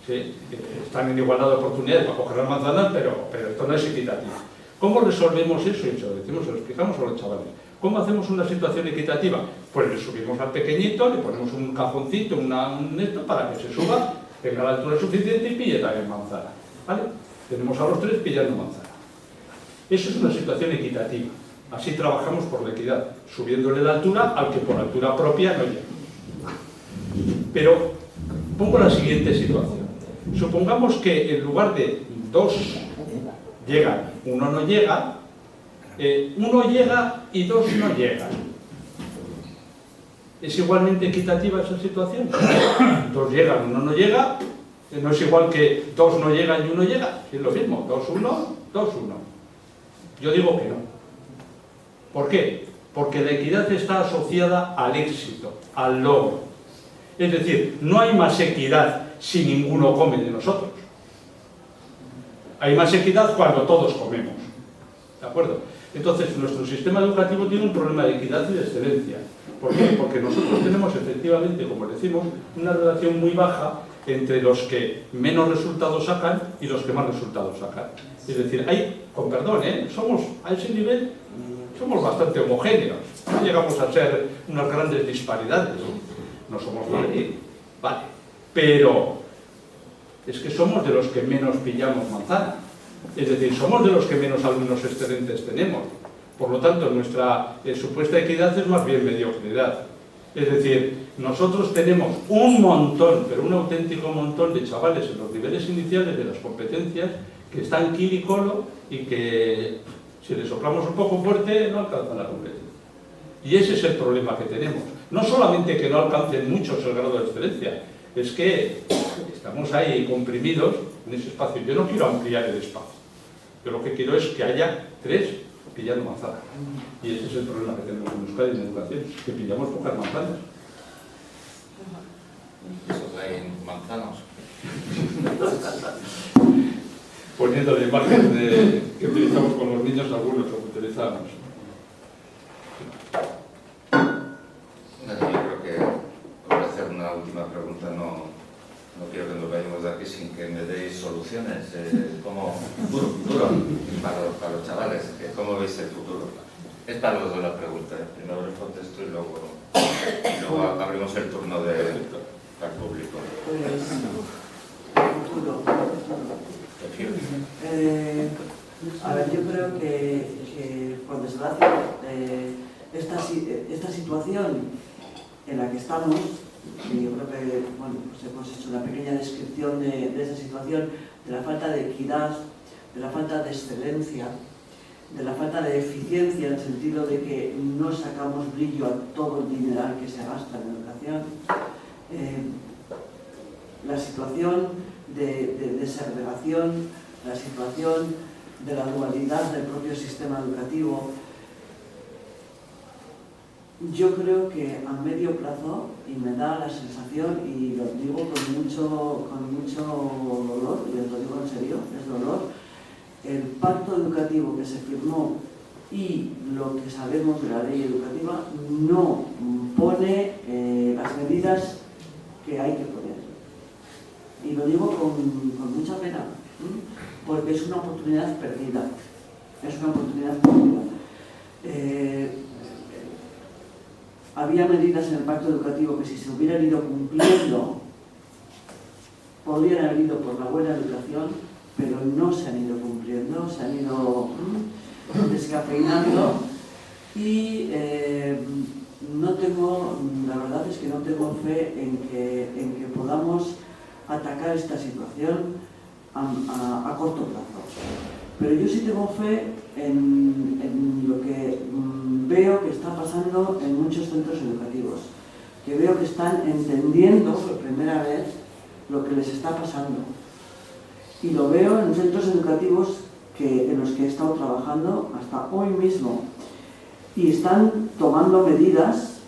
sí, están en igualdad de oportunidades para coger las manzanas, pero esto no es equitativo. ¿Cómo resolvemos eso? Y se lo decimos, se lo explicamos a los chavales. ¿Cómo hacemos una situación equitativa? Pues le subimos al pequeñito, le ponemos un cajoncito, un esto para que se suba, tenga la altura suficiente y pille también manzana, ¿vale? Tenemos a los tres pillando manzana. Eso es una situación equitativa. Así trabajamos por la equidad, subiéndole la altura al que por altura propia no llega. Pero pongo la siguiente situación. Supongamos que en lugar de dos llegan, uno no llega, uno llega y dos no llegan. ¿Es igualmente equitativa esa situación? Dos llegan, uno no llega. No es igual que dos no llegan y uno llega, es lo mismo, 2-1, 2-1. Yo digo que no. ¿Por qué? Porque la equidad está asociada al éxito, al logro. Es decir, no hay más equidad si ninguno come de nosotros. Hay más equidad cuando todos comemos. ¿De acuerdo? Entonces, nuestro sistema educativo tiene un problema de equidad y de excelencia. ¿Por qué? Porque nosotros tenemos efectivamente, como decimos, una relación muy baja entre los que menos resultados sacan y los que más resultados sacan. Es decir, hay, con perdón, somos a ese nivel, somos bastante homogéneos. No llegamos a ser unas grandes disparidades. No somos Madrid, vale. Pero es que somos de los que menos pillamos manzana. Es decir, somos de los que menos alumnos excelentes tenemos. Por lo tanto, nuestra supuesta equidad es más bien mediocridad. Es decir, nosotros tenemos un montón, pero un auténtico montón de chavales en los niveles iniciales de las competencias que están kill y colo y que si les soplamos un poco fuerte no alcanzan la competencia. Y ese es el problema que tenemos. No solamente que no alcancen muchos el grado de excelencia, es que estamos ahí comprimidos en ese espacio. Yo no quiero ampliar el espacio. Yo lo que quiero es que haya tres pillando manzanas. Y ese es el problema que tenemos en Euskadi en educación, que pillamos pocas manzanas. Eso hay manzanas. Poniendo la imagen que utilizamos con los niños, algunos lo utilizamos. Yo creo que voy a hacer una última pregunta. No quiero que nos vayamos de aquí sin que me deis soluciones. ¿Cómo futuro para los chavales? ¿Cómo veis el futuro? Es para los de la pregunta. Primero les contesto y luego abrimos el turno al público. Pues, futuro. A ver, yo creo que cuando se va a hacer esta situación en la que estamos, y yo creo que bueno, pues hemos hecho una pequeña descripción de esa situación, de la falta de equidad, de la falta de excelencia, de la falta de eficiencia en el sentido de que no sacamos brillo a todo el dineral que se gasta en educación, la situación de segregación, la situación de la dualidad del propio sistema educativo. Yo creo que a medio plazo, y me da la sensación, y lo digo con mucho dolor, y os lo digo en serio, es dolor, el pacto educativo que se firmó y lo que sabemos de la ley educativa no pone las medidas que hay que poner. Y lo digo con mucha pena, porque es una oportunidad perdida. Es una oportunidad perdida. Había medidas en el pacto educativo que si se hubieran ido cumpliendo, podrían haber ido por la buena educación, pero no se han ido cumpliendo, se han ido descafeinando y la verdad es que no tengo fe en que podamos atacar esta situación a corto plazo. Pero yo sí tengo fe en lo que veo que está pasando en muchos centros educativos, que veo que están entendiendo por primera vez lo que les está pasando. Y lo veo en centros educativos en los que he estado trabajando hasta hoy mismo. Y están tomando medidas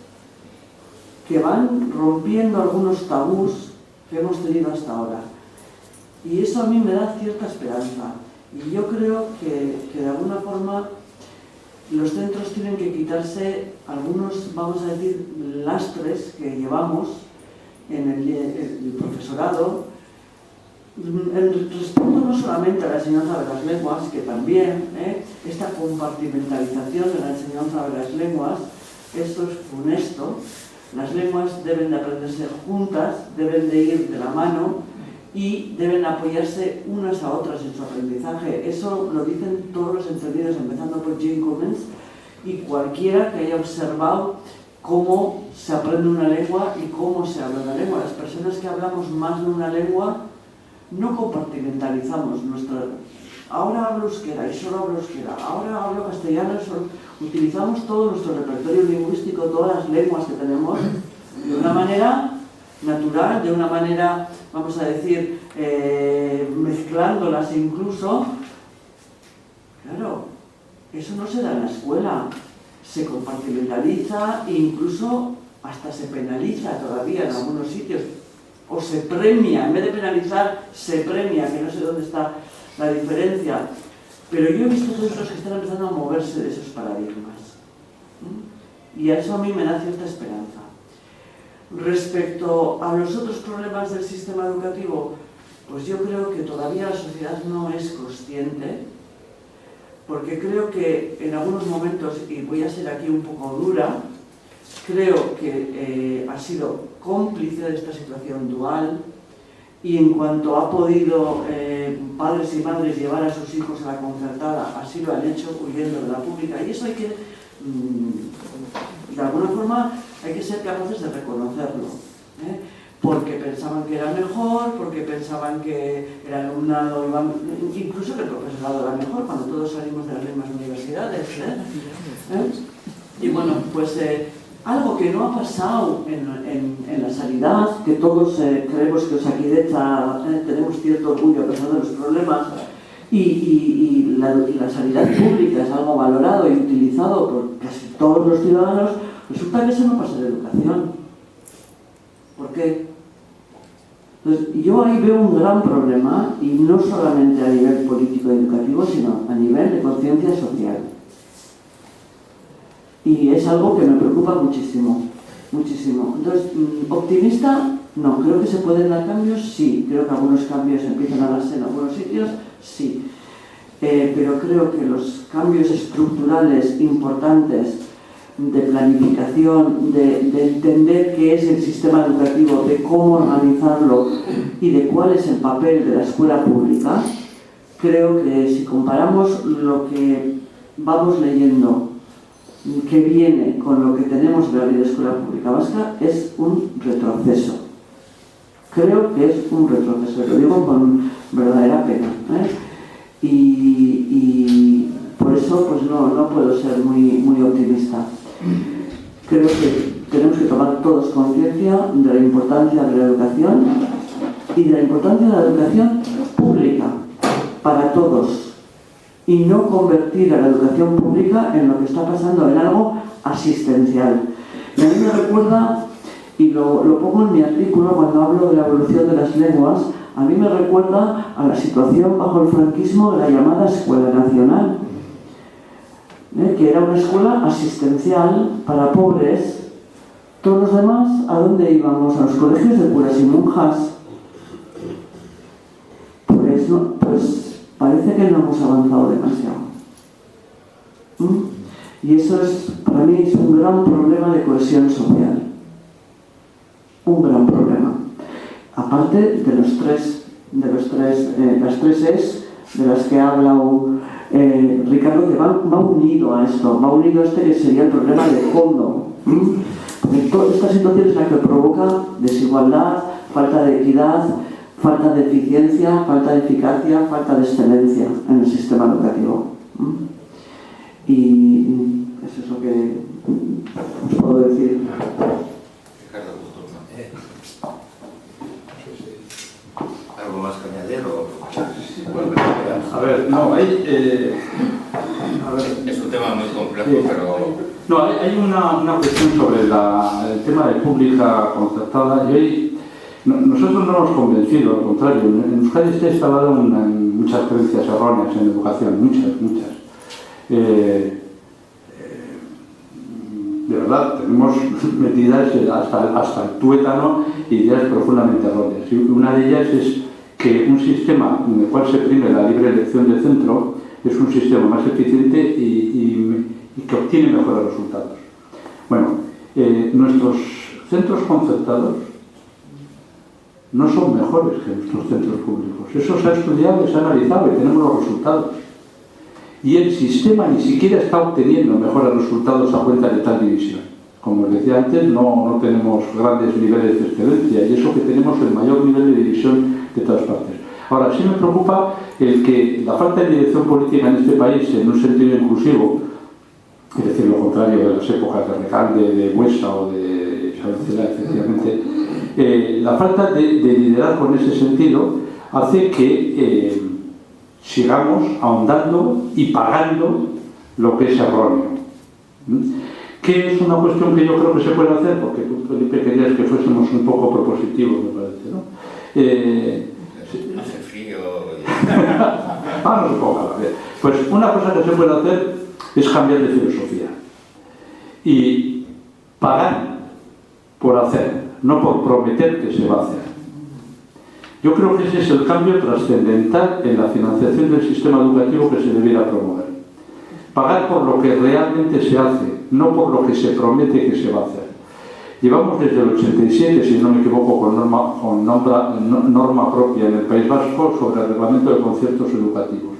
que van rompiendo algunos tabús que hemos tenido hasta ahora. Y eso a mí me da cierta esperanza. Y yo creo que de alguna forma los centros tienen que quitarse algunos, vamos a decir, lastres que llevamos en el profesorado, respecto no solamente a la enseñanza de las lenguas, que también esta compartimentalización de la enseñanza de las lenguas, esto es funesto. Las lenguas deben de aprenderse juntas, deben de ir de la mano y deben apoyarse unas a otras en su aprendizaje. Eso lo dicen todos los entendidos, empezando por Jim Cummins, y cualquiera que haya observado cómo se aprende una lengua y cómo se habla una lengua. Las personas que hablamos más de una lengua no compartimentalizamos ahora hablo euskera y solo hablo euskera, ahora hablo castellano y solo... Utilizamos todo nuestro repertorio lingüístico, todas las lenguas que tenemos, de una manera natural, de una manera, vamos a decir, mezclándolas incluso. Claro, eso no se da en la escuela, se compartimentaliza e incluso hasta se penaliza todavía en algunos sitios, o se premia, en vez de penalizar, se premia, que no sé dónde está la diferencia. Pero yo he visto centros que están empezando a moverse de esos paradigmas. Y a eso a mí me da cierta esperanza. Respecto a los otros problemas del sistema educativo, pues yo creo que todavía la sociedad no es consciente, porque creo que en algunos momentos, y voy a ser aquí un poco dura, creo que ha sido cómplice de esta situación dual, y en cuanto ha podido padres y madres llevar a sus hijos a la concertada, así lo han hecho, huyendo de la pública. Y eso hay que, de alguna forma, hay que ser capaces de reconocerlo. Porque pensaban que era mejor, porque pensaban que el alumnado, incluso que el profesorado era mejor, cuando todos salimos de las mismas universidades. Y bueno, pues algo que no ha pasado en la sanidad, que todos creemos que Osakidetza tenemos cierto orgullo a pesar de los problemas, y la sanidad pública es algo valorado y utilizado por casi todos los ciudadanos, resulta que eso no pasa en educación. ¿Por qué? Entonces, yo ahí veo un gran problema, y no solamente a nivel político y educativo, sino a nivel de conciencia social. Y es algo que me preocupa muchísimo, muchísimo. Entonces, ¿optimista? No. ¿Creo que se pueden dar cambios? Sí. Creo que algunos cambios empiezan a darse en algunos sitios, sí. Pero creo que los cambios estructurales importantes de planificación, de entender qué es el sistema educativo, de cómo organizarlo y de cuál es el papel de la escuela pública, creo que si comparamos lo que vamos leyendo que viene con lo que tenemos de la ley de escuela pública vasca es un retroceso. Creo que es un retroceso, lo digo con verdadera pena, ¿eh? Y por eso pues no puedo ser muy optimista. Creo que tenemos que tomar todos conciencia de la importancia de la educación y de la importancia de la educación pública para todos, y no convertir a la educación pública en lo que está pasando en algo asistencial. Y a mí me recuerda, y lo pongo en mi artículo cuando hablo de la evolución de las lenguas, a mí me recuerda a la situación bajo el franquismo de la llamada Escuela Nacional, que era una escuela asistencial para pobres. Todos los demás, ¿a dónde íbamos? A los colegios de curas y monjas. Pues parece que no hemos avanzado demasiado. Y eso para mí es un gran problema de cohesión social. Un gran problema. Aparte de las tres es de las que ha hablado Ricardo, que va unido a esto, va unido a que sería el problema de fondo. Porque toda esta situación es la que provoca desigualdad, falta de equidad, falta de eficiencia, falta de eficacia, falta de excelencia en el sistema educativo. Y eso es lo que os puedo decir. Ricardo, ¿algo más que añadir o...? A ver, no, hay... Es un tema muy complejo, sí, pero... No, hay una cuestión sobre el tema de pública concertada, y hoy nosotros no hemos convencido, al contrario. En Euskadi está instalado muchas creencias erróneas en educación, muchas. De verdad, tenemos metidas hasta el tuétano ideas profundamente erróneas. Y una de ellas es que un sistema en el cual se prime la libre elección de centro es un sistema más eficiente y que obtiene mejores resultados. Bueno, nuestros centros concertados no son mejores que nuestros centros públicos. Eso se ha estudiado y se ha analizado y tenemos los resultados. Y el sistema ni siquiera está obteniendo mejores resultados a cuenta de tal división. Como os decía antes, no tenemos grandes niveles de excelencia, y eso que tenemos el mayor nivel de división de todas partes. Ahora, sí me preocupa el que la falta de dirección política en este país, en un sentido inclusivo, es decir, lo contrario de las épocas de Recalde, de Buesa o de Isabel Cela, efectivamente, la falta de liderazgo en ese sentido hace que sigamos ahondando y pagando lo que es erróneo. Que es una cuestión que yo creo que se puede hacer, porque tú, Felipe, querías que fuésemos un poco propositivos, me parece, ¿no? Hace frío. No se ponga, pues una cosa que se puede hacer es cambiar de filosofía y pagar por hacer, no por prometer que se va a hacer. Yo creo que ese es el cambio trascendental en la financiación del sistema educativo que se debiera promover. Pagar por lo que realmente se hace, no por lo que se promete que se va a hacer. Llevamos desde el 87, si no me equivoco, con norma propia en el País Vasco sobre el reglamento de conciertos educativos.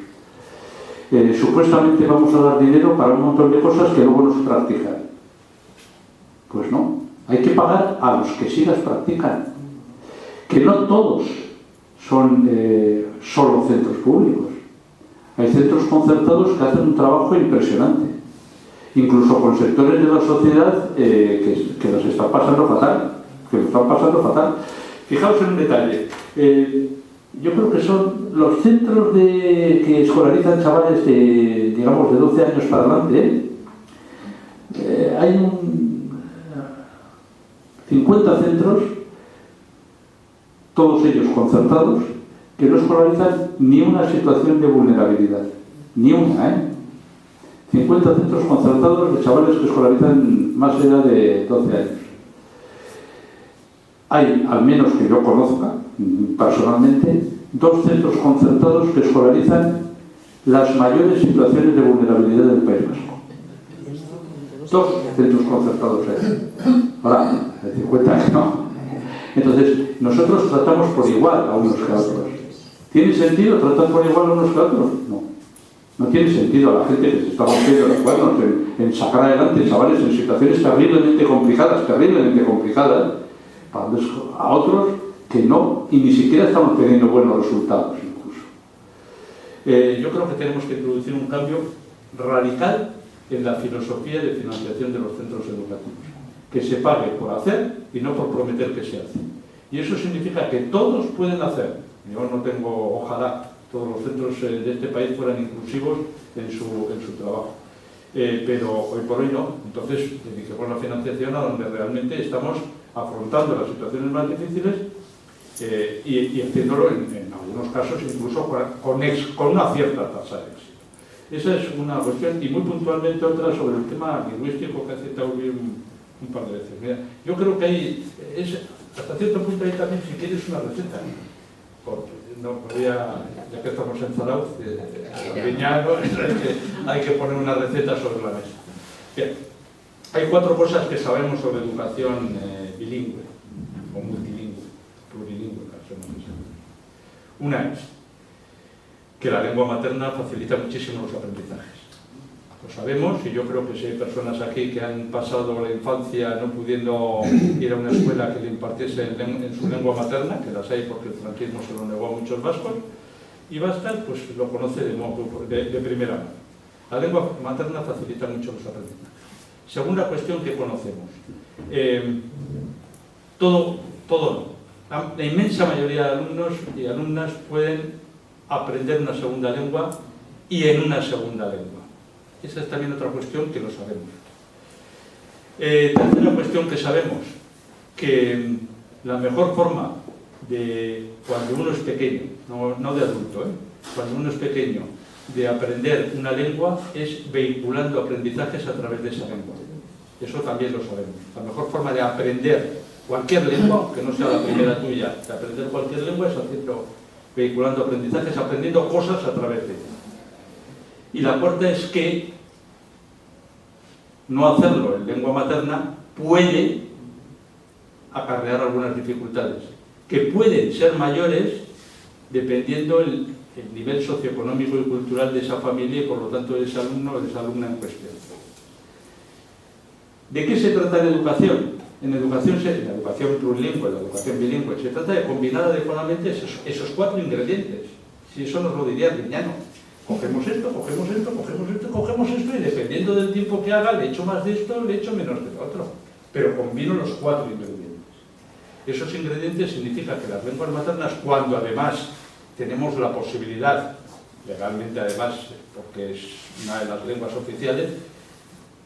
Supuestamente vamos a dar dinero para un montón de cosas que luego no se practican. Pues no, hay que pagar a los que sí las practican. Que no todos son solo centros públicos. Hay centros concertados que hacen un trabajo impresionante, incluso con sectores de la sociedad que los están pasando fatal, Fijaos en un detalle. Yo creo que son los centros que escolarizan chavales de 12 años para adelante. Hay 50 centros, todos ellos concertados, que no escolarizan ni una situación de vulnerabilidad. Ni una, 50 centros concertados de chavales que escolarizan más allá de 12 años. Hay, al menos que yo conozca personalmente, 2 centros concertados que escolarizan las mayores situaciones de vulnerabilidad del País Vasco. 2 centros concertados hay. Ahora, el 50 no. Entonces, nosotros tratamos por igual a unos que a otros. ¿Tiene sentido tratar por igual a unos que a otros? No. No tiene sentido a la gente que se está rompiendo los cuernos en sacar adelante chavales en situaciones terriblemente complicadas, a otros que no, y ni siquiera estamos teniendo buenos resultados incluso. Yo creo que tenemos que introducir un cambio radical en la filosofía de financiación de los centros educativos. Que se pague por hacer y no por prometer que se hace. Y eso significa que todos pueden hacer. Yo no tengo, ojalá, todos los centros de este país fueran inclusivos en su trabajo. Pero hoy por hoy no. Entonces, dediquemos la financiación a donde realmente estamos afrontando las situaciones más difíciles y haciéndolo en algunos casos incluso con una cierta tasa de éxito. Esa es una cuestión, y muy puntualmente otra sobre el tema lingüístico que ha citado un par de veces. Mira, yo creo que hay, hasta cierto punto hay también, si quieres, una receta. No podía, ya que estamos en Zarauz, hay que poner una receta sobre la mesa. Bien, hay 4 cosas que sabemos sobre educación bilingüe, o multilingüe, plurilingüe, caso no sé. Una es que la lengua materna facilita muchísimo los aprendizajes. Lo sabemos, y yo creo que si hay personas aquí que han pasado la infancia no pudiendo ir a una escuela que le impartiese en su lengua materna, que las hay porque el franquismo se lo negó a muchos vascos, y vascas, pues lo conoce de primera mano. La lengua materna facilita mucho los aprendizajes. Segunda cuestión que conocemos. Todo no. La inmensa mayoría de alumnos y alumnas pueden aprender una segunda lengua y en una segunda lengua. Esa es también otra cuestión que lo sabemos. Tercera cuestión que sabemos, que la mejor forma de, cuando uno es pequeño, no de adulto, cuando uno es pequeño, de aprender una lengua es vehiculando aprendizajes a través de esa lengua. Eso también lo sabemos. La mejor forma de aprender cualquier lengua, aunque no sea la primera tuya, de aprender cualquier lengua es vehiculando aprendizajes, aprendiendo cosas a través de ella. Y la cuarta es que no hacerlo en lengua materna puede acarrear algunas dificultades, que pueden ser mayores dependiendo el nivel socioeconómico y cultural de esa familia y por lo tanto de ese alumno o de esa alumna en cuestión. ¿De qué se trata en educación? En la educación plurilingüe, en la educación bilingüe, se trata de combinar adecuadamente esos 4 ingredientes. Si eso nos lo diría Grignano. Cogemos esto, cogemos esto, cogemos esto, cogemos esto y dependiendo del tiempo que haga le echo más de esto, le echo menos de lo otro. Pero combino los 4 ingredientes. Esos ingredientes significa que las lenguas maternas, cuando además tenemos la posibilidad, legalmente además, porque es una de las lenguas oficiales,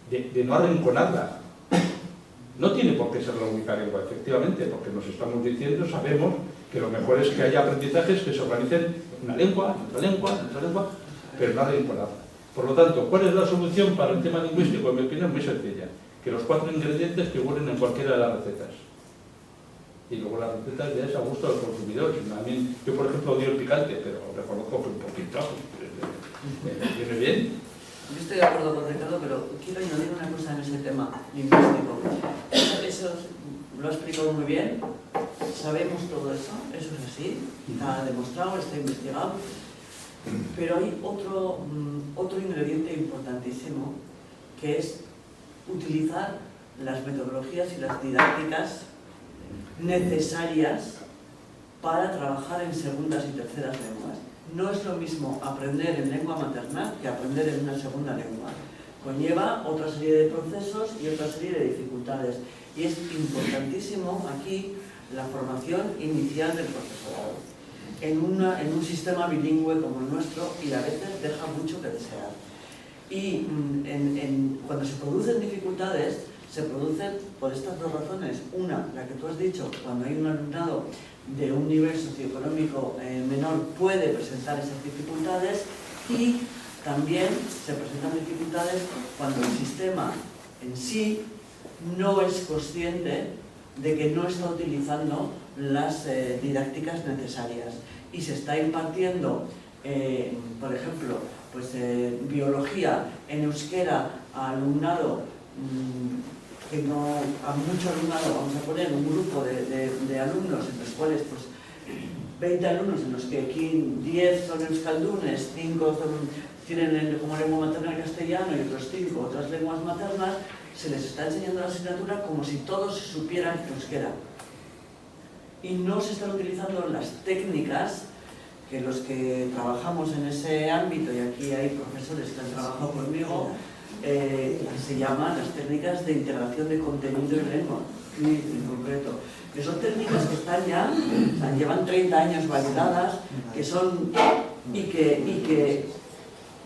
de no arrinconarla. No tiene por qué ser la única lengua, efectivamente, porque nos estamos diciendo, sabemos que lo mejor es que haya aprendizajes que se organicen en una lengua, en otra lengua, en otra lengua, pero no arrinconarla. Por lo tanto, ¿cuál es la solución para el tema lingüístico? En mi opinión, muy sencilla. Que los 4 ingredientes figuren en cualquiera de las recetas. Y luego las recetas ya es a gusto del consumidor. Yo, por ejemplo, odio el picante, pero reconozco que un poquito me viene bien. Yo estoy de acuerdo con Ricardo, pero quiero añadir una cosa en ese tema lingüístico. Eso lo ha explicado muy bien, sabemos todo eso es así, está demostrado, está investigado, pero hay otro ingrediente importantísimo, que es utilizar las metodologías y las didácticas necesarias para trabajar en segundas y terceras lenguas. No es lo mismo aprender en lengua materna que aprender en una segunda lengua. Conlleva otra serie de procesos y otra serie de dificultades. Y es importantísimo aquí la formación inicial del profesorado. En un sistema bilingüe como el nuestro, y a veces deja mucho que desear. Y cuando se producen dificultades, se producen por estas 2 razones. Una, la que tú has dicho, cuando hay un alumnado de un nivel socioeconómico menor puede presentar esas dificultades, y también se presentan dificultades cuando el sistema en sí no es consciente de que no está utilizando las didácticas necesarias y se está impartiendo, por ejemplo, biología en euskera a alumnado que no, a mucho alumnado, vamos a poner un grupo de alumnos en los cuales 20 alumnos en los que aquí 10 son euskaldunes, 5 tienen como lengua materna el castellano y otros 5 otras lenguas maternas, se les está enseñando la asignatura como si todos supieran euskera. Y no se están utilizando las técnicas que los que trabajamos en ese ámbito, y aquí hay profesores que han trabajado conmigo, se llaman las técnicas de integración de contenido y lengua, en concreto. Que son técnicas que están ya, o sea, llevan 30 años validadas, que son, y que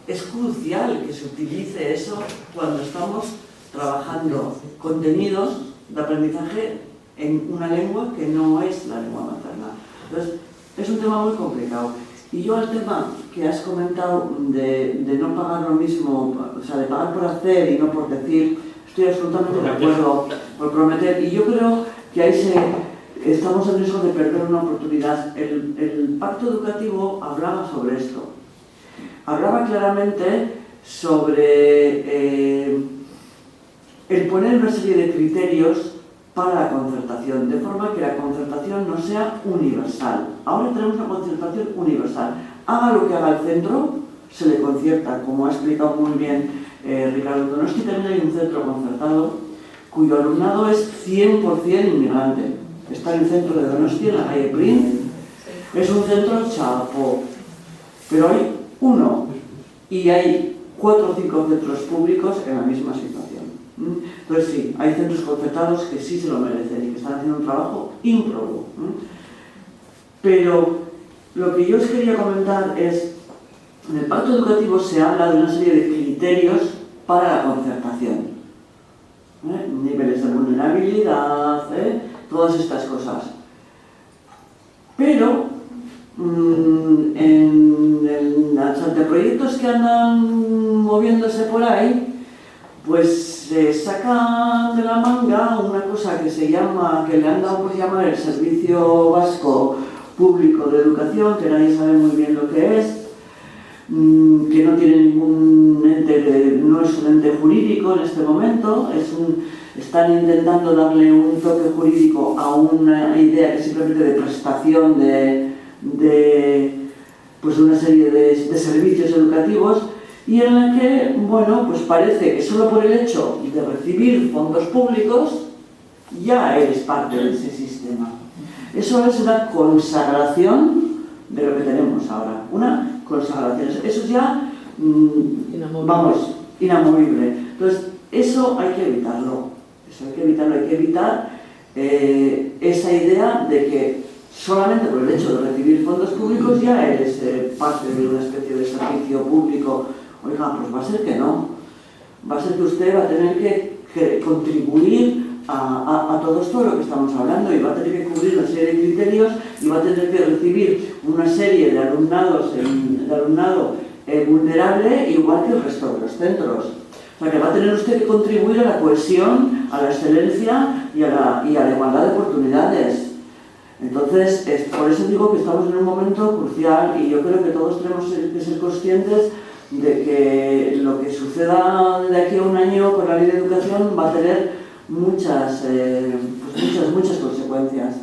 es crucial que se utilice eso cuando estamos trabajando contenidos de aprendizaje en una lengua que no es la lengua materna. Entonces, es un tema muy complicado. Y yo al tema que has comentado de no pagar lo mismo, o sea, de pagar por hacer y no por decir, estoy absolutamente de acuerdo, por prometer. Y yo creo que ahí estamos en riesgo de perder una oportunidad. El pacto educativo hablaba sobre esto. Hablaba claramente sobre el poner una serie de criterios para la concertación, de forma que la concertación no sea universal. Ahora tenemos una concertación universal. Haga lo que haga el centro, se le concierta, como ha explicado muy bien Ricardo Donosti. También hay un centro concertado cuyo alumnado es 100% inmigrante. Está en el centro de Donosti, en la calle Prin. Es un centro chapó, pero hay uno y hay 4 o 5 centros públicos en la misma situación. Entonces sí, hay centros concertados que sí se lo merecen y que están haciendo un trabajo ímprobo. Pero lo que yo os quería comentar es, en el pacto educativo se habla de una serie de criterios para la concertación. Niveles de vulnerabilidad, todas estas cosas. Pero en los anteproyectos que andan moviéndose por ahí, pues se sacan de la manga una cosa que se llama, que le han dado por llamar el Servicio Vasco Público de Educación, que nadie sabe muy bien lo que es, que no tiene ningún ente, no es un ente jurídico en este momento, están intentando darle un toque jurídico a una idea que es simplemente de prestación de una serie de servicios educativos, y en la que, bueno, pues parece que solo por el hecho de recibir fondos públicos ya eres parte de ese sistema. Eso es una consagración de lo que tenemos ahora, una consagración. Eso es ya, vamos, inamovible. Entonces, eso hay que evitarlo. Hay que evitar esa idea de que solamente por el hecho de recibir fondos públicos ya eres parte de una especie de servicio público. Oiga, pues va a ser que no. Va a ser que usted va a tener que contribuir a todo esto de lo que estamos hablando, y va a tener que cubrir una serie de criterios, y va a tener que recibir una serie de alumnado vulnerable, igual que el resto de los centros. O sea, que va a tener usted que contribuir a la cohesión, a la excelencia y a la igualdad de oportunidades. Entonces, por eso digo que estamos en un momento crucial, y yo creo que todos tenemos que ser conscientes de que lo que suceda de aquí a un año con la ley de educación va a tener muchas consecuencias.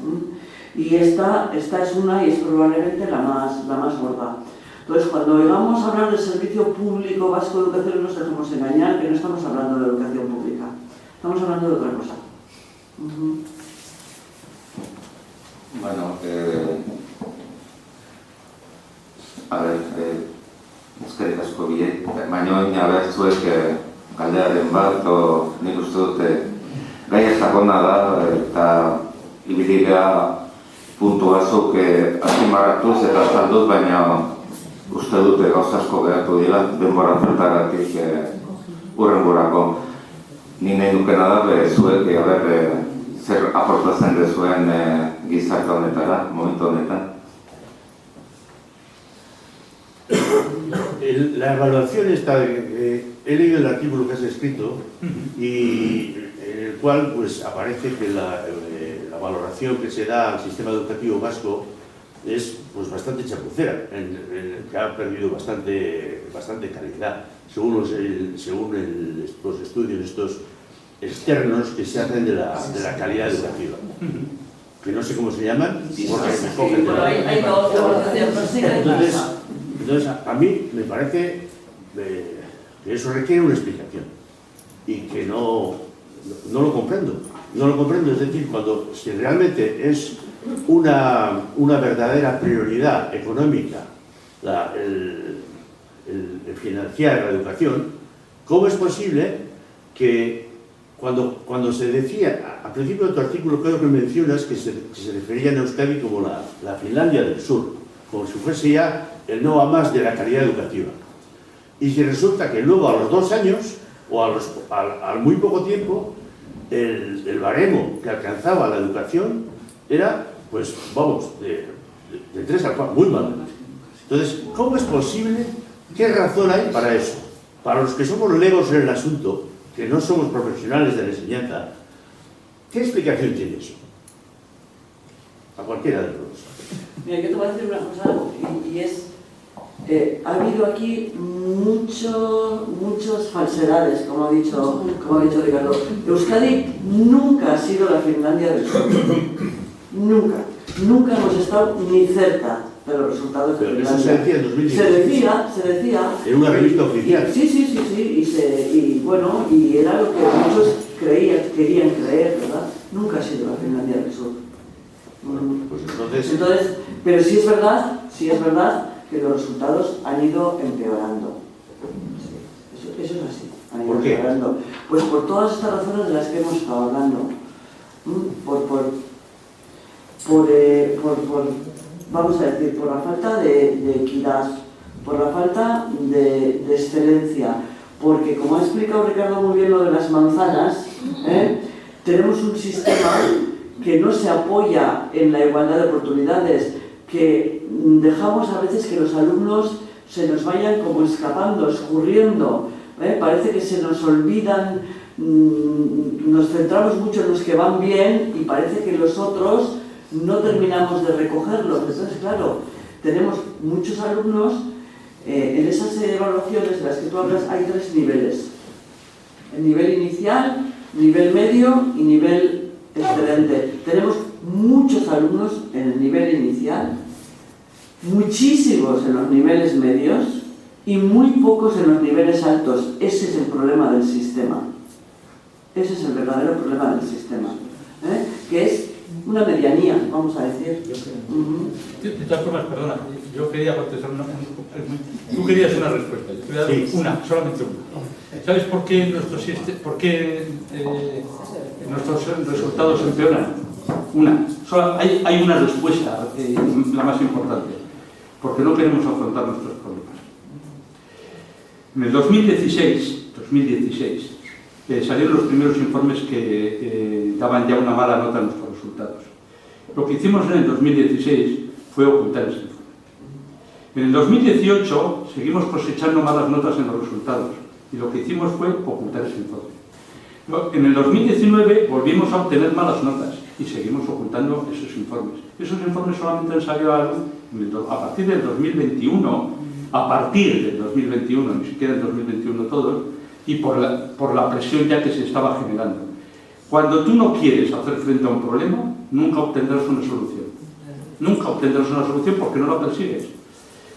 Y esta es una, y es probablemente la más gorda. Entonces, cuando oigamos hablar del Servicio Público Vasco de Educación, no nos dejemos engañar, que no estamos hablando de educación pública, estamos hablando de otra cosa. Bueno, a ver, eskerrik asko bie, baina oin abertzuek galdearen bat, nik uste dute gaia sakona da, eta ibilidea puntu batzuk azpimarratuz eta azalduz, baina uste dute gauza asko geratu dira, denbora faltagatik hurrengorako. Ni nahi dukena da, zuek, zer aportatzen dezuen gizarte honetara, momentu honetan. La evaluación está, he leído el artículo que has escrito y en el cual pues aparece que la valoración que se da al sistema educativo vasco es pues bastante chapucera, que ha perdido bastante calidad, según los estudios estos externos que se hacen de la calidad educativa. Que no sé cómo se llaman, porque me cogen de la... Hay dos evaluaciones. Entonces, a mí me parece que eso requiere una explicación y que no lo comprendo. No lo comprendo, es decir, si realmente es una verdadera prioridad económica el financiar la educación, ¿cómo es posible que cuando se decía, al principio de tu artículo creo que mencionas que se refería a Euskadi como la Finlandia del Sur, como si fuese ya el no a más de la calidad educativa? Y si resulta que luego a los 2 años, o al muy poco tiempo, el baremo que alcanzaba la educación era, pues vamos, de 3 al 4, muy mal. Entonces, ¿cómo es posible? ¿Qué razón hay para eso? Para los que somos legos en el asunto, que no somos profesionales de la enseñanza, ¿qué explicación tiene eso? A cualquiera de los dos. Mira, yo te voy a decir una cosa, y es, ha habido aquí muchas falsedades, como ha dicho Ricardo. Euskadi nunca ha sido la Finlandia del Sur. Nunca hemos estado ni cerca de los resultados de Finlandia. Eso se decía en 2016. Se decía. En una revista oficial. Sí, y era lo que muchos querían creer, ¿verdad? Nunca ha sido la Finlandia del Sur. Pues entonces, pero sí es verdad que los resultados han ido empeorando. Eso es así. Han ido empeorando. Pues por todas estas razones de las que hemos estado hablando. Vamos a decir, por la falta de equidad, por la falta de excelencia, porque como ha explicado Ricardo muy bien lo de las manzanas, tenemos un sistema que no se apoya en la igualdad de oportunidades, que dejamos a veces que los alumnos se nos vayan como escapando, escurriendo, parece que se nos olvidan, nos centramos mucho en los que van bien y parece que los otros no terminamos de recogerlos. Entonces, claro, tenemos muchos alumnos, en esas evaluaciones de las que tú hablas hay 3 niveles. El nivel inicial, nivel medio y nivel excelente. Tenemos muchos alumnos en el nivel inicial, muchísimos en los niveles medios y muy pocos en los niveles altos. Ese es el problema del sistema. Ese es el verdadero problema del sistema, que es una medianía, vamos a decir. De todas formas, perdona, yo quería contestar tú querías una respuesta, yo quería dar solamente una. ¿Sabes por qué nuestros resultados empeoran? Hay una respuesta, la más importante, porque no queremos afrontar nuestros problemas. En el 2016 salieron los primeros informes que daban ya una mala nota a nuestros resultados. Lo que hicimos en el 2016 fue ocultar ese informe. En el 2018 seguimos cosechando malas notas en los resultados y lo que hicimos fue ocultar ese informe. En el 2019 volvimos a obtener malas notas y seguimos ocultando esos informes. Esos informes solamente han salido a partir del 2021, ni siquiera en 2021 todos, y por la presión ya que se estaba generando. Cuando tú no quieres hacer frente a un problema, nunca obtendrás una solución. Nunca obtendrás una solución porque no la persigues.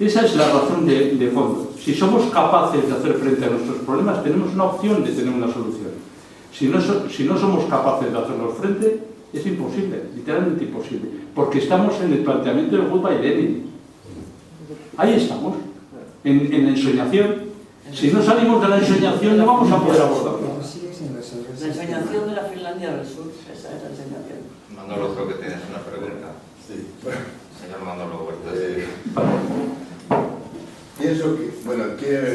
Esa es la razón de fondo. Si somos capaces de hacer frente a nuestros problemas, tenemos una opción de tener una solución. Si no somos capaces de hacerlos frente, es imposible, literalmente imposible. Porque estamos en el planteamiento de Goodbye Lenin. Ahí estamos, en la ensoñación. Si no salimos de la ensoñación, no vamos a poder abordarlo. La ensoñación de la Finlandia del Sur, esa es la ensoñación. Manolo, creo que tienes una pregunta. Sí. Señor Manolo Huertas. Pienso que, quiero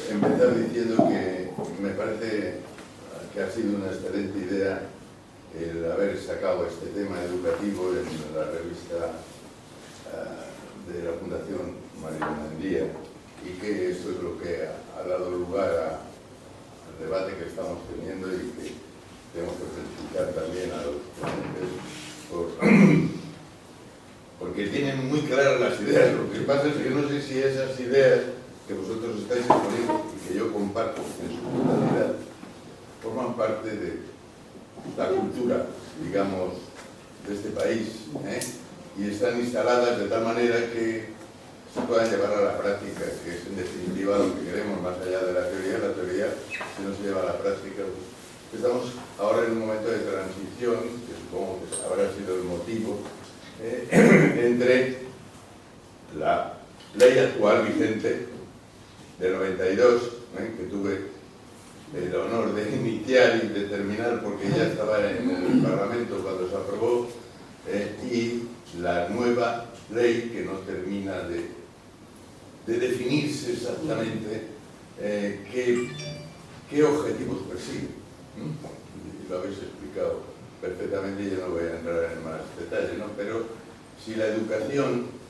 empezar diciendo que me parece que ha sido una excelente idea el haber sacado este tema educativo en la revista de la Fundación María Mandía, y que esto es lo que ha dado lugar al debate que estamos teniendo, y que tenemos que felicitar también a los ponentes porque tienen muy claras las ideas. Lo que pasa es que no sé si esas ideas que vosotros estáis exponiendo y que yo comparto en su totalidad forman parte de la cultura, digamos, de este país, y están instaladas de tal manera que se puedan llevar a la práctica, que es en definitiva lo que queremos, más allá de la teoría, si no se lleva a la práctica. Pues, estamos ahora en un momento de transición, que supongo que habrá sido el motivo, entre la ley actual vigente del 92, que tuve el honor de iniciar y de terminar porque ya estaba en el Parlamento cuando se aprobó, y la nueva ley que no termina de definirse exactamente qué objetivos persigue. Lo habéis explicado perfectamente y yo no voy a entrar en más detalle, ¿no? Pero si la educación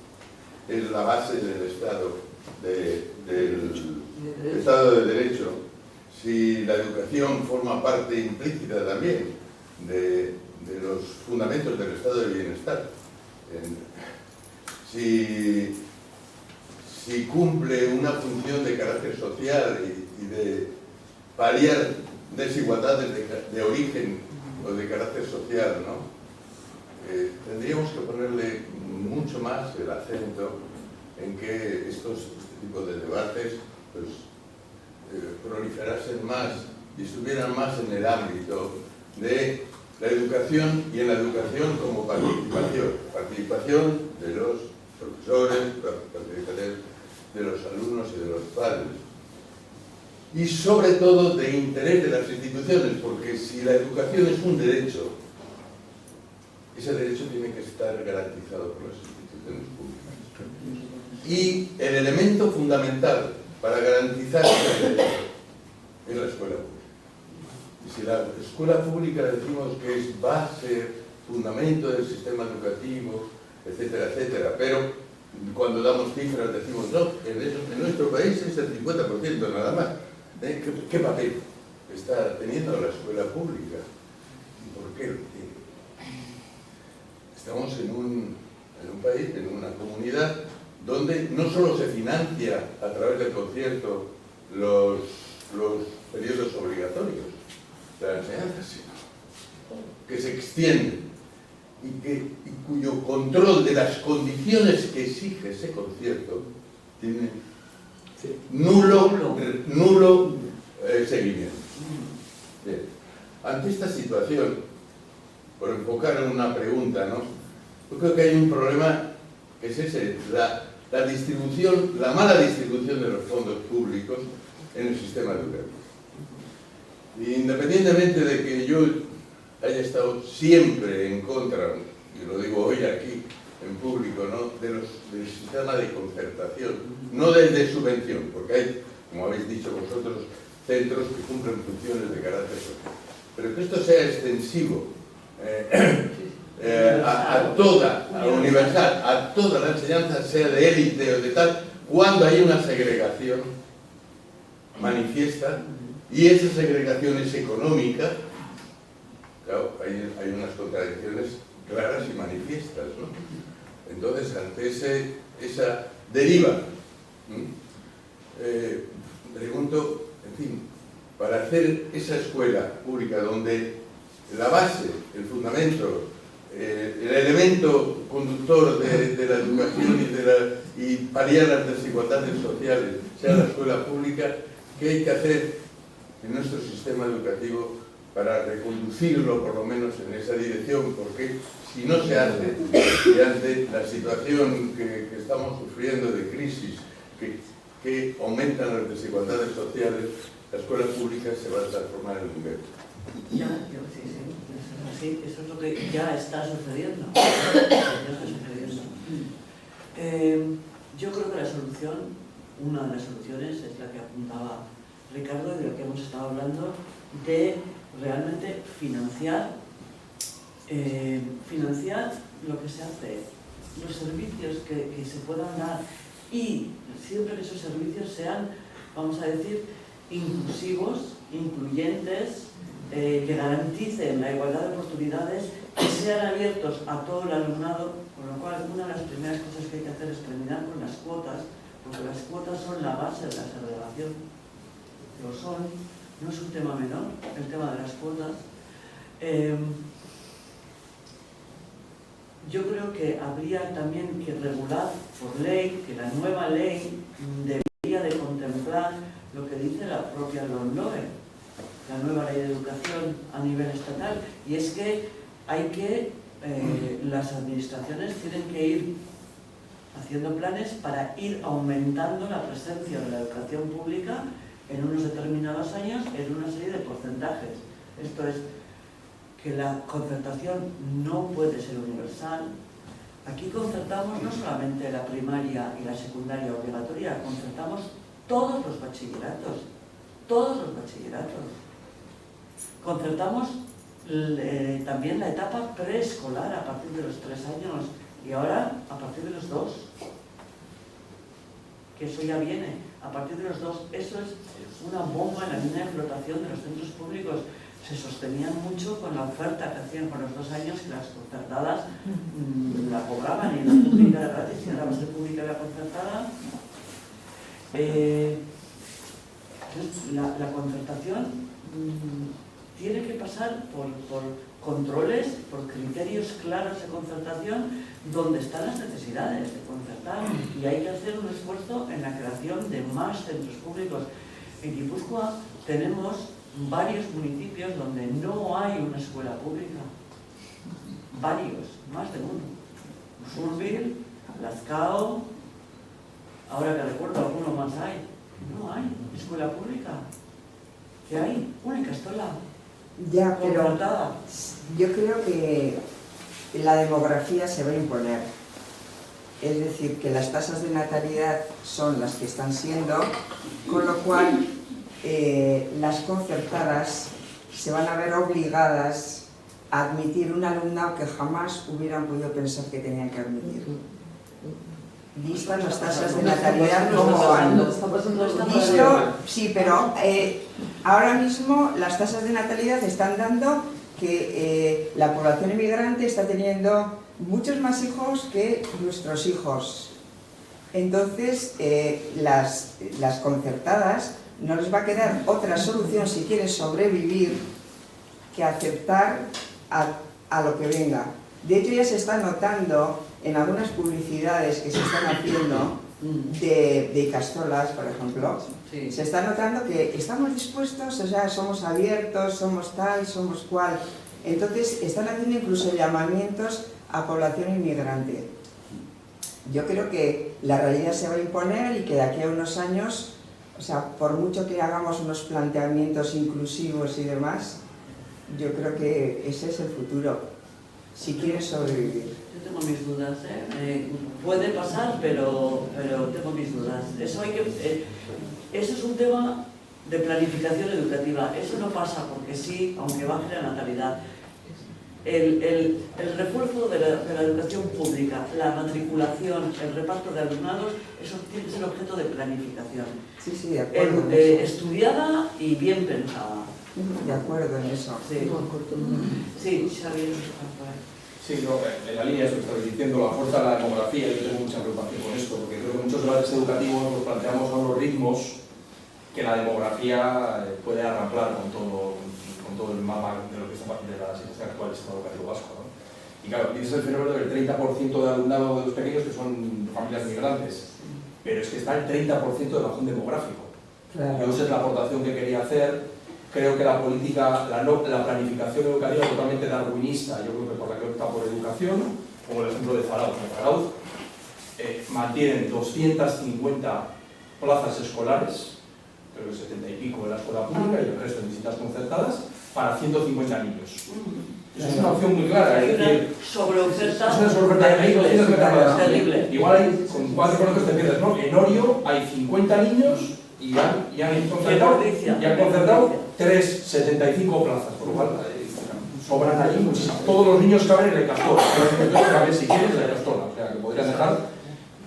es la base del Estado, del Estado de Derecho, si la educación forma parte implícita también de los fundamentos del estado de bienestar, si cumple una función de carácter social y de paliar desigualdades de origen o de carácter social, ¿no? Tendríamos que ponerle mucho más el acento en que este tipo de debates pues, proliferasen más y estuvieran más en el ámbito de la educación y en la educación como participación de los profesores, participación de los alumnos y de los padres. Y sobre todo de interés de las instituciones, porque si la educación es un derecho, ese derecho tiene que estar garantizado por las instituciones públicas. Y el elemento fundamental para garantizar ese derecho es la escuela pública. Y si la escuela pública decimos que es base, fundamento del sistema educativo, etcétera, etcétera, pero cuando damos cifras decimos no, en nuestro país es el 50% nada más. ¿Qué papel está teniendo la escuela pública? ¿Y por qué lo tiene? Estamos en un país, en una comunidad donde no solo se financia a través del concierto los periodos obligatorios de la enseñanza, sino que se extiende y cuyo control de las condiciones que exige ese concierto tiene nulo seguimiento. Bien. Ante esta situación, por enfocar en una pregunta, ¿no? Yo creo que hay un problema que es ese, la distribución, la mala distribución de los fondos públicos en el sistema educativo. Y independientemente de que yo haya estado siempre en contra, y lo digo hoy aquí en público, ¿no?, del sistema de concertación, no del de subvención, porque hay, como habéis dicho vosotros, centros que cumplen funciones de carácter social. Pero que esto sea extensivo a toda, universal, a toda la enseñanza, sea de élite o de tal, cuando hay una segregación manifiesta, y esa segregación es económica, claro, hay unas contradicciones claras y manifiestas, ¿no? Entonces, ante esa deriva, pregunto, en fin, para hacer esa escuela pública donde la base, el fundamento, el elemento conductor de la educación y paliar las desigualdades sociales sea la escuela pública, ¿qué hay que hacer en nuestro sistema educativo para reconducirlo por lo menos en esa dirección? Porque si no se hace, y ante la situación que estamos sufriendo de crisis, que aumentan las desigualdades sociales, la escuela pública se va a transformar en un gueto. Sí, eso es lo que ya está sucediendo. Yo creo que la solución, una de las soluciones, es la que apuntaba Ricardo, de lo que hemos estado hablando, de realmente financiar lo que se hace, los servicios que se puedan dar, y siempre que esos servicios sean, vamos a decir, inclusivos, incluyentes, que garanticen la igualdad de oportunidades, que sean abiertos a todo el alumnado, con lo cual una de las primeras cosas que hay que hacer es terminar con las cuotas, porque las cuotas son la base de la segregación. Lo son, no es un tema menor, el tema de las cuotas. yo creo que habría también que regular por ley, que la nueva ley debería de contemplar lo que dice la propia LOMLOE, la nueva ley de educación a nivel estatal, y es que hay que, las administraciones tienen que ir haciendo planes para ir aumentando la presencia de la educación pública en unos determinados años en una serie de porcentajes. Esto es, que la concertación no puede ser universal. Aquí concertamos no solamente la primaria y la secundaria obligatoria, concertamos todos los bachilleratos, todos los bachilleratos. Concertamos también la etapa preescolar a partir de los 3 años y ahora a partir de los 2. Que eso ya viene, a partir de los 2. Eso es una bomba en la línea de flotación de los centros públicos. Se sostenían mucho con la oferta que hacían con los 2 años y las concertadas la cobraban y la pública era gratis, y ahora va a ser pública la concertada. La concertación tiene que pasar por controles, por criterios claros de concertación, donde están las necesidades de concertar, y hay que hacer un esfuerzo en la creación de más centros públicos. En Guipúzcoa tenemos varios municipios donde no hay una escuela pública, varios, más de uno. Usurbil, Lazcao, ahora que recuerdo alguno más hay. No hay escuela pública. ¿Qué hay? Una en Castola. Ya, pero Contratada. yo creo que la demografía se va a imponer. Es decir, que las tasas de natalidad son las que están siendo, con lo cual las concertadas se van a ver obligadas a admitir un alumnado que jamás hubieran podido pensar que tenían que admitir. Vistas las tasas de natalidad como van. Visto, sí, pero ahora mismo las tasas de natalidad están dando que la población inmigrante está teniendo muchos más hijos que nuestros hijos. Entonces, las concertadas no les va a quedar otra solución si quieren sobrevivir que aceptar a lo que venga. De hecho, ya se está notando en algunas publicidades que se están haciendo de Castolas, por ejemplo, Sí. se está notando que estamos dispuestos, o sea, somos abiertos, somos tal, somos cual. Entonces, están haciendo incluso llamamientos a población inmigrante. Yo creo que la realidad se va a imponer y que de aquí a unos años, o sea, por mucho que hagamos unos planteamientos inclusivos y demás, yo creo que ese es el futuro, si quieres sobrevivir. Yo tengo mis dudas, puede pasar, pero tengo mis dudas. Eso es un tema de planificación educativa. Eso no pasa porque sí, aunque baje la natalidad. El refuerzo de la educación pública, la matriculación, el reparto de alumnados, eso tiene que ser objeto de planificación. Sí, sí, de acuerdo en eso. Estudiada y bien pensada. De acuerdo en eso. Sí, sí, Xavier. Sí, no, en la línea de eso que estabas diciendo, la fuerza de la demografía, yo tengo mucha preocupación con esto, porque creo que muchos debates educativos nos planteamos a unos ritmos que la demografía puede arramplar con todo el mapa de lo que está de la situación actual del sistema educativo vasco, ¿no? Y claro, dices el fenómeno del 30% de alumnado de los pequeños que son familias migrantes, pero es que está el 30% de bajón demográfico. Claro. Yo esa es la aportación que quería hacer. Creo que la política, la planificación educativa es totalmente darwinista. Yo creo que por la que opta por educación, como el ejemplo de Zarauz. En Zarauz mantienen 250 plazas escolares, creo que 70 y pico en la escuela pública y el resto en visitas concertadas, para 150 niños. Eso es una opción muy clara. Hay Es una decir, sobreoferta es una sobreoferta. Hay 200 metros. terrible. Igual hay, con 4 colegios te pierdes, ¿no? En Orio hay 50 niños y han concertado 375 plazas, por lo cual sobran allí muchísimo. Todos los niños caben en el Castola, caben si quieres en el Castola, o sea que podrían dejar,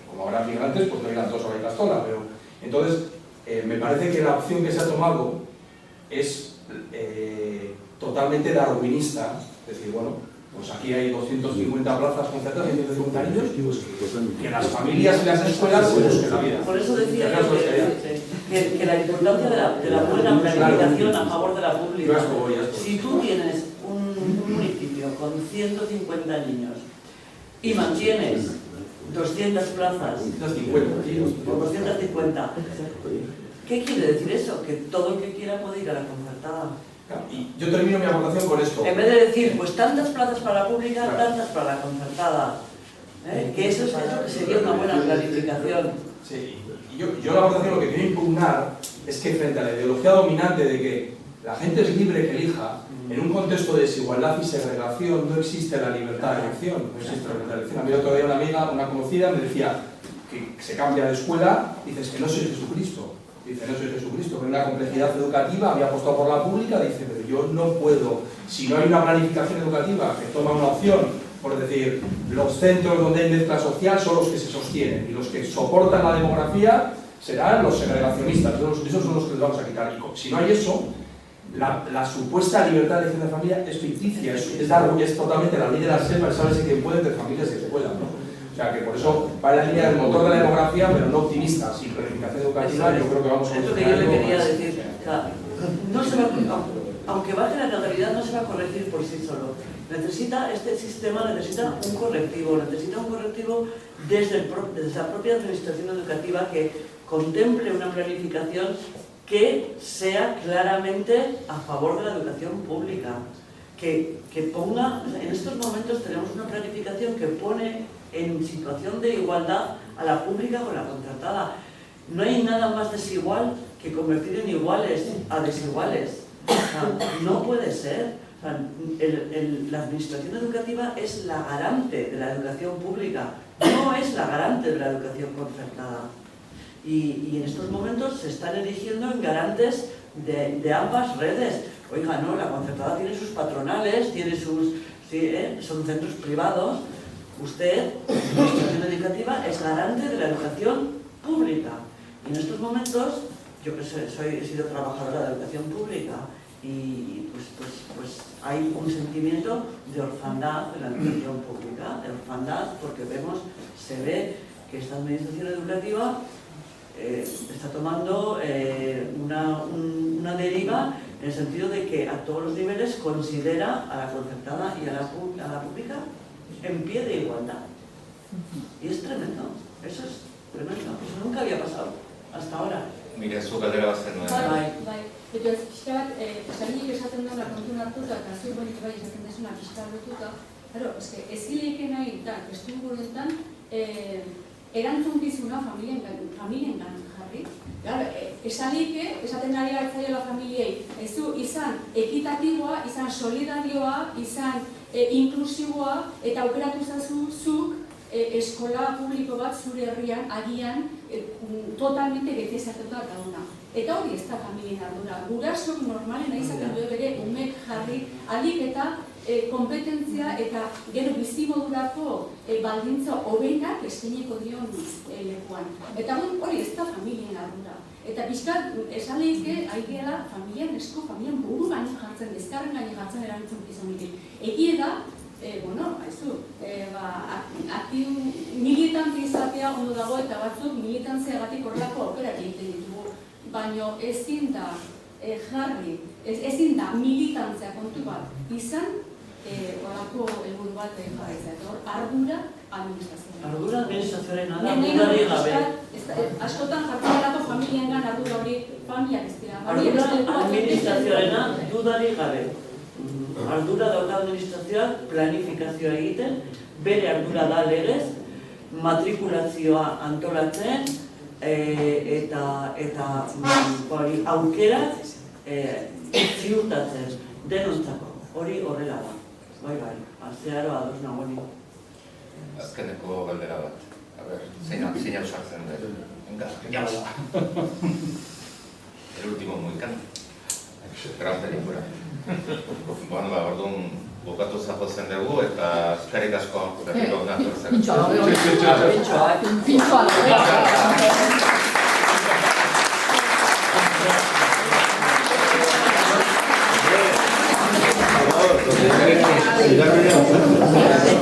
como habrá migrantes, pues no irán todos a la Castola, pero entonces me parece que la opción que se ha tomado es totalmente darwinista, es decir, bueno, pues aquí hay 250 plazas concertadas y 150 niños, pues que las familias y las escuelas se busquen la vida. Por eso decía que la importancia de la buena planificación a favor de la pública. Si tú tienes un municipio con 150 niños y mantienes 200 plazas 250, tío. por 250, ¿qué quiere decir eso? Que todo el que quiera puede ir a la concertada. Y yo termino mi aportación con esto. En vez de decir, pues tantas plazas para la pública, tantas para la concertada. Que eso es lo que sería una buena planificación. Sí, y yo la aportación lo que quiero impugnar es que frente a la ideología dominante de que la gente es libre que elija, en un contexto de desigualdad y segregación no existe la libertad de elección. No existe la libertad de elección. A mí el otro día una amiga, una conocida, me decía que se cambia de escuela, dices que no soy Jesucristo. Dice, no soy Jesucristo, que en una complejidad educativa había apostado por la pública, dice, pero yo no puedo, si no hay una planificación educativa que toma una opción, por decir, los centros donde hay mezcla social son los que se sostienen y los que soportan la demografía serán los segregacionistas, esos son los que les vamos a quitar. Y si no hay eso, la supuesta libertad de elección de familia es ficticia, es totalmente la ley de la selva, sabes que puede entre familias que se puedan, ¿no? O sea que por eso va en la línea del motor de la demografía, pero no optimista. Sin planificación educativa, yo creo que vamos a... Es lo que yo le quería decir. O sea, no se va, aunque baje la natalidad, no se va a corregir por sí solo. Este sistema necesita un correctivo desde la propia administración educativa que contemple una planificación que sea claramente a favor de la educación pública. Que ponga, en estos momentos tenemos una planificación que pone en situación de igualdad a la pública con la concertada. No hay nada más desigual que convertir en iguales a desiguales. O sea, no puede ser. O sea, la administración educativa es la garante de la educación pública, no es la garante de la educación concertada. Y en estos momentos se están erigiendo en garantes de ambas redes. Oiga, no, la concertada tiene sus patronales, tiene sus... son centros privados. Usted, la administración educativa, es garante de la educación pública. Y en estos momentos, yo que sé, he sido trabajadora de la educación pública y pues hay un sentimiento de orfandad en la educación pública, de orfandad porque se ve que esta administración educativa está tomando una deriva en el sentido de que a todos los niveles considera a la concertada y a la pública en pie de igualdad. Y es tremendo, eso es tremendo, eso nunca había pasado hasta ahora. Mire, zu galdera bat zenuen. Bai, eta ez pixka bat, sarinik esaten duela kontun hartuta, eta zuek bonik bai esaten desuna pixka lotuta, ez gileike nahi, eta testu honetan, erantzukizuna familiengan jarri. Esaten ari hartzaiola familiei, ez du izan ekitatiboa, izan solidarioa, izan inklusiboa, eta aukeratu zazu zuk eskola publiko bat zure herrian agian totalmente betezatuta dauna. Eta hori ez da familien ardura. Gurasok normalena izaten du bere umek jarri alik eta kompetentzia eta gero bizimodurako baldintza hobenak eskainiko dion lekuan. Eta hori ez da familien ardura. Eta pixkat esan lehizke aigeela familian esko, familian buru gaino jartzen, ezkarren gaino jartzen erabiltzen gizonik. Egie da, militantzia izatea ondo dago eta batzuk militantziagatik horrelako aukerak egiten ditugu. Baina ezin da jarri, ezin da militantzia kontu bat izan horrelako helburu bat jarraitzea. Ardura administrazioa. Ardura administrazioarena da, ardurari gabe. Askotan jartzen familiengan ardura hori familiak ez dira. Ardura administrazioarena dudari gabe. Ardura dauka administrazioak planifikazioa egiten, bere ardura da legez, matrikulazioa antolatzen eta aukerak ziurtatzen denontzako. Hori horrela da. Bai, zeharo ados nagoenik. Azkeneko galdera bat. A ver, zein ausartzen dut. Venga, ya. El último Moicano. Gran película. Bueno, orduan bukatu zapozen dugu eta eskerrik asko berriro hona tortzen. Pintxoa da.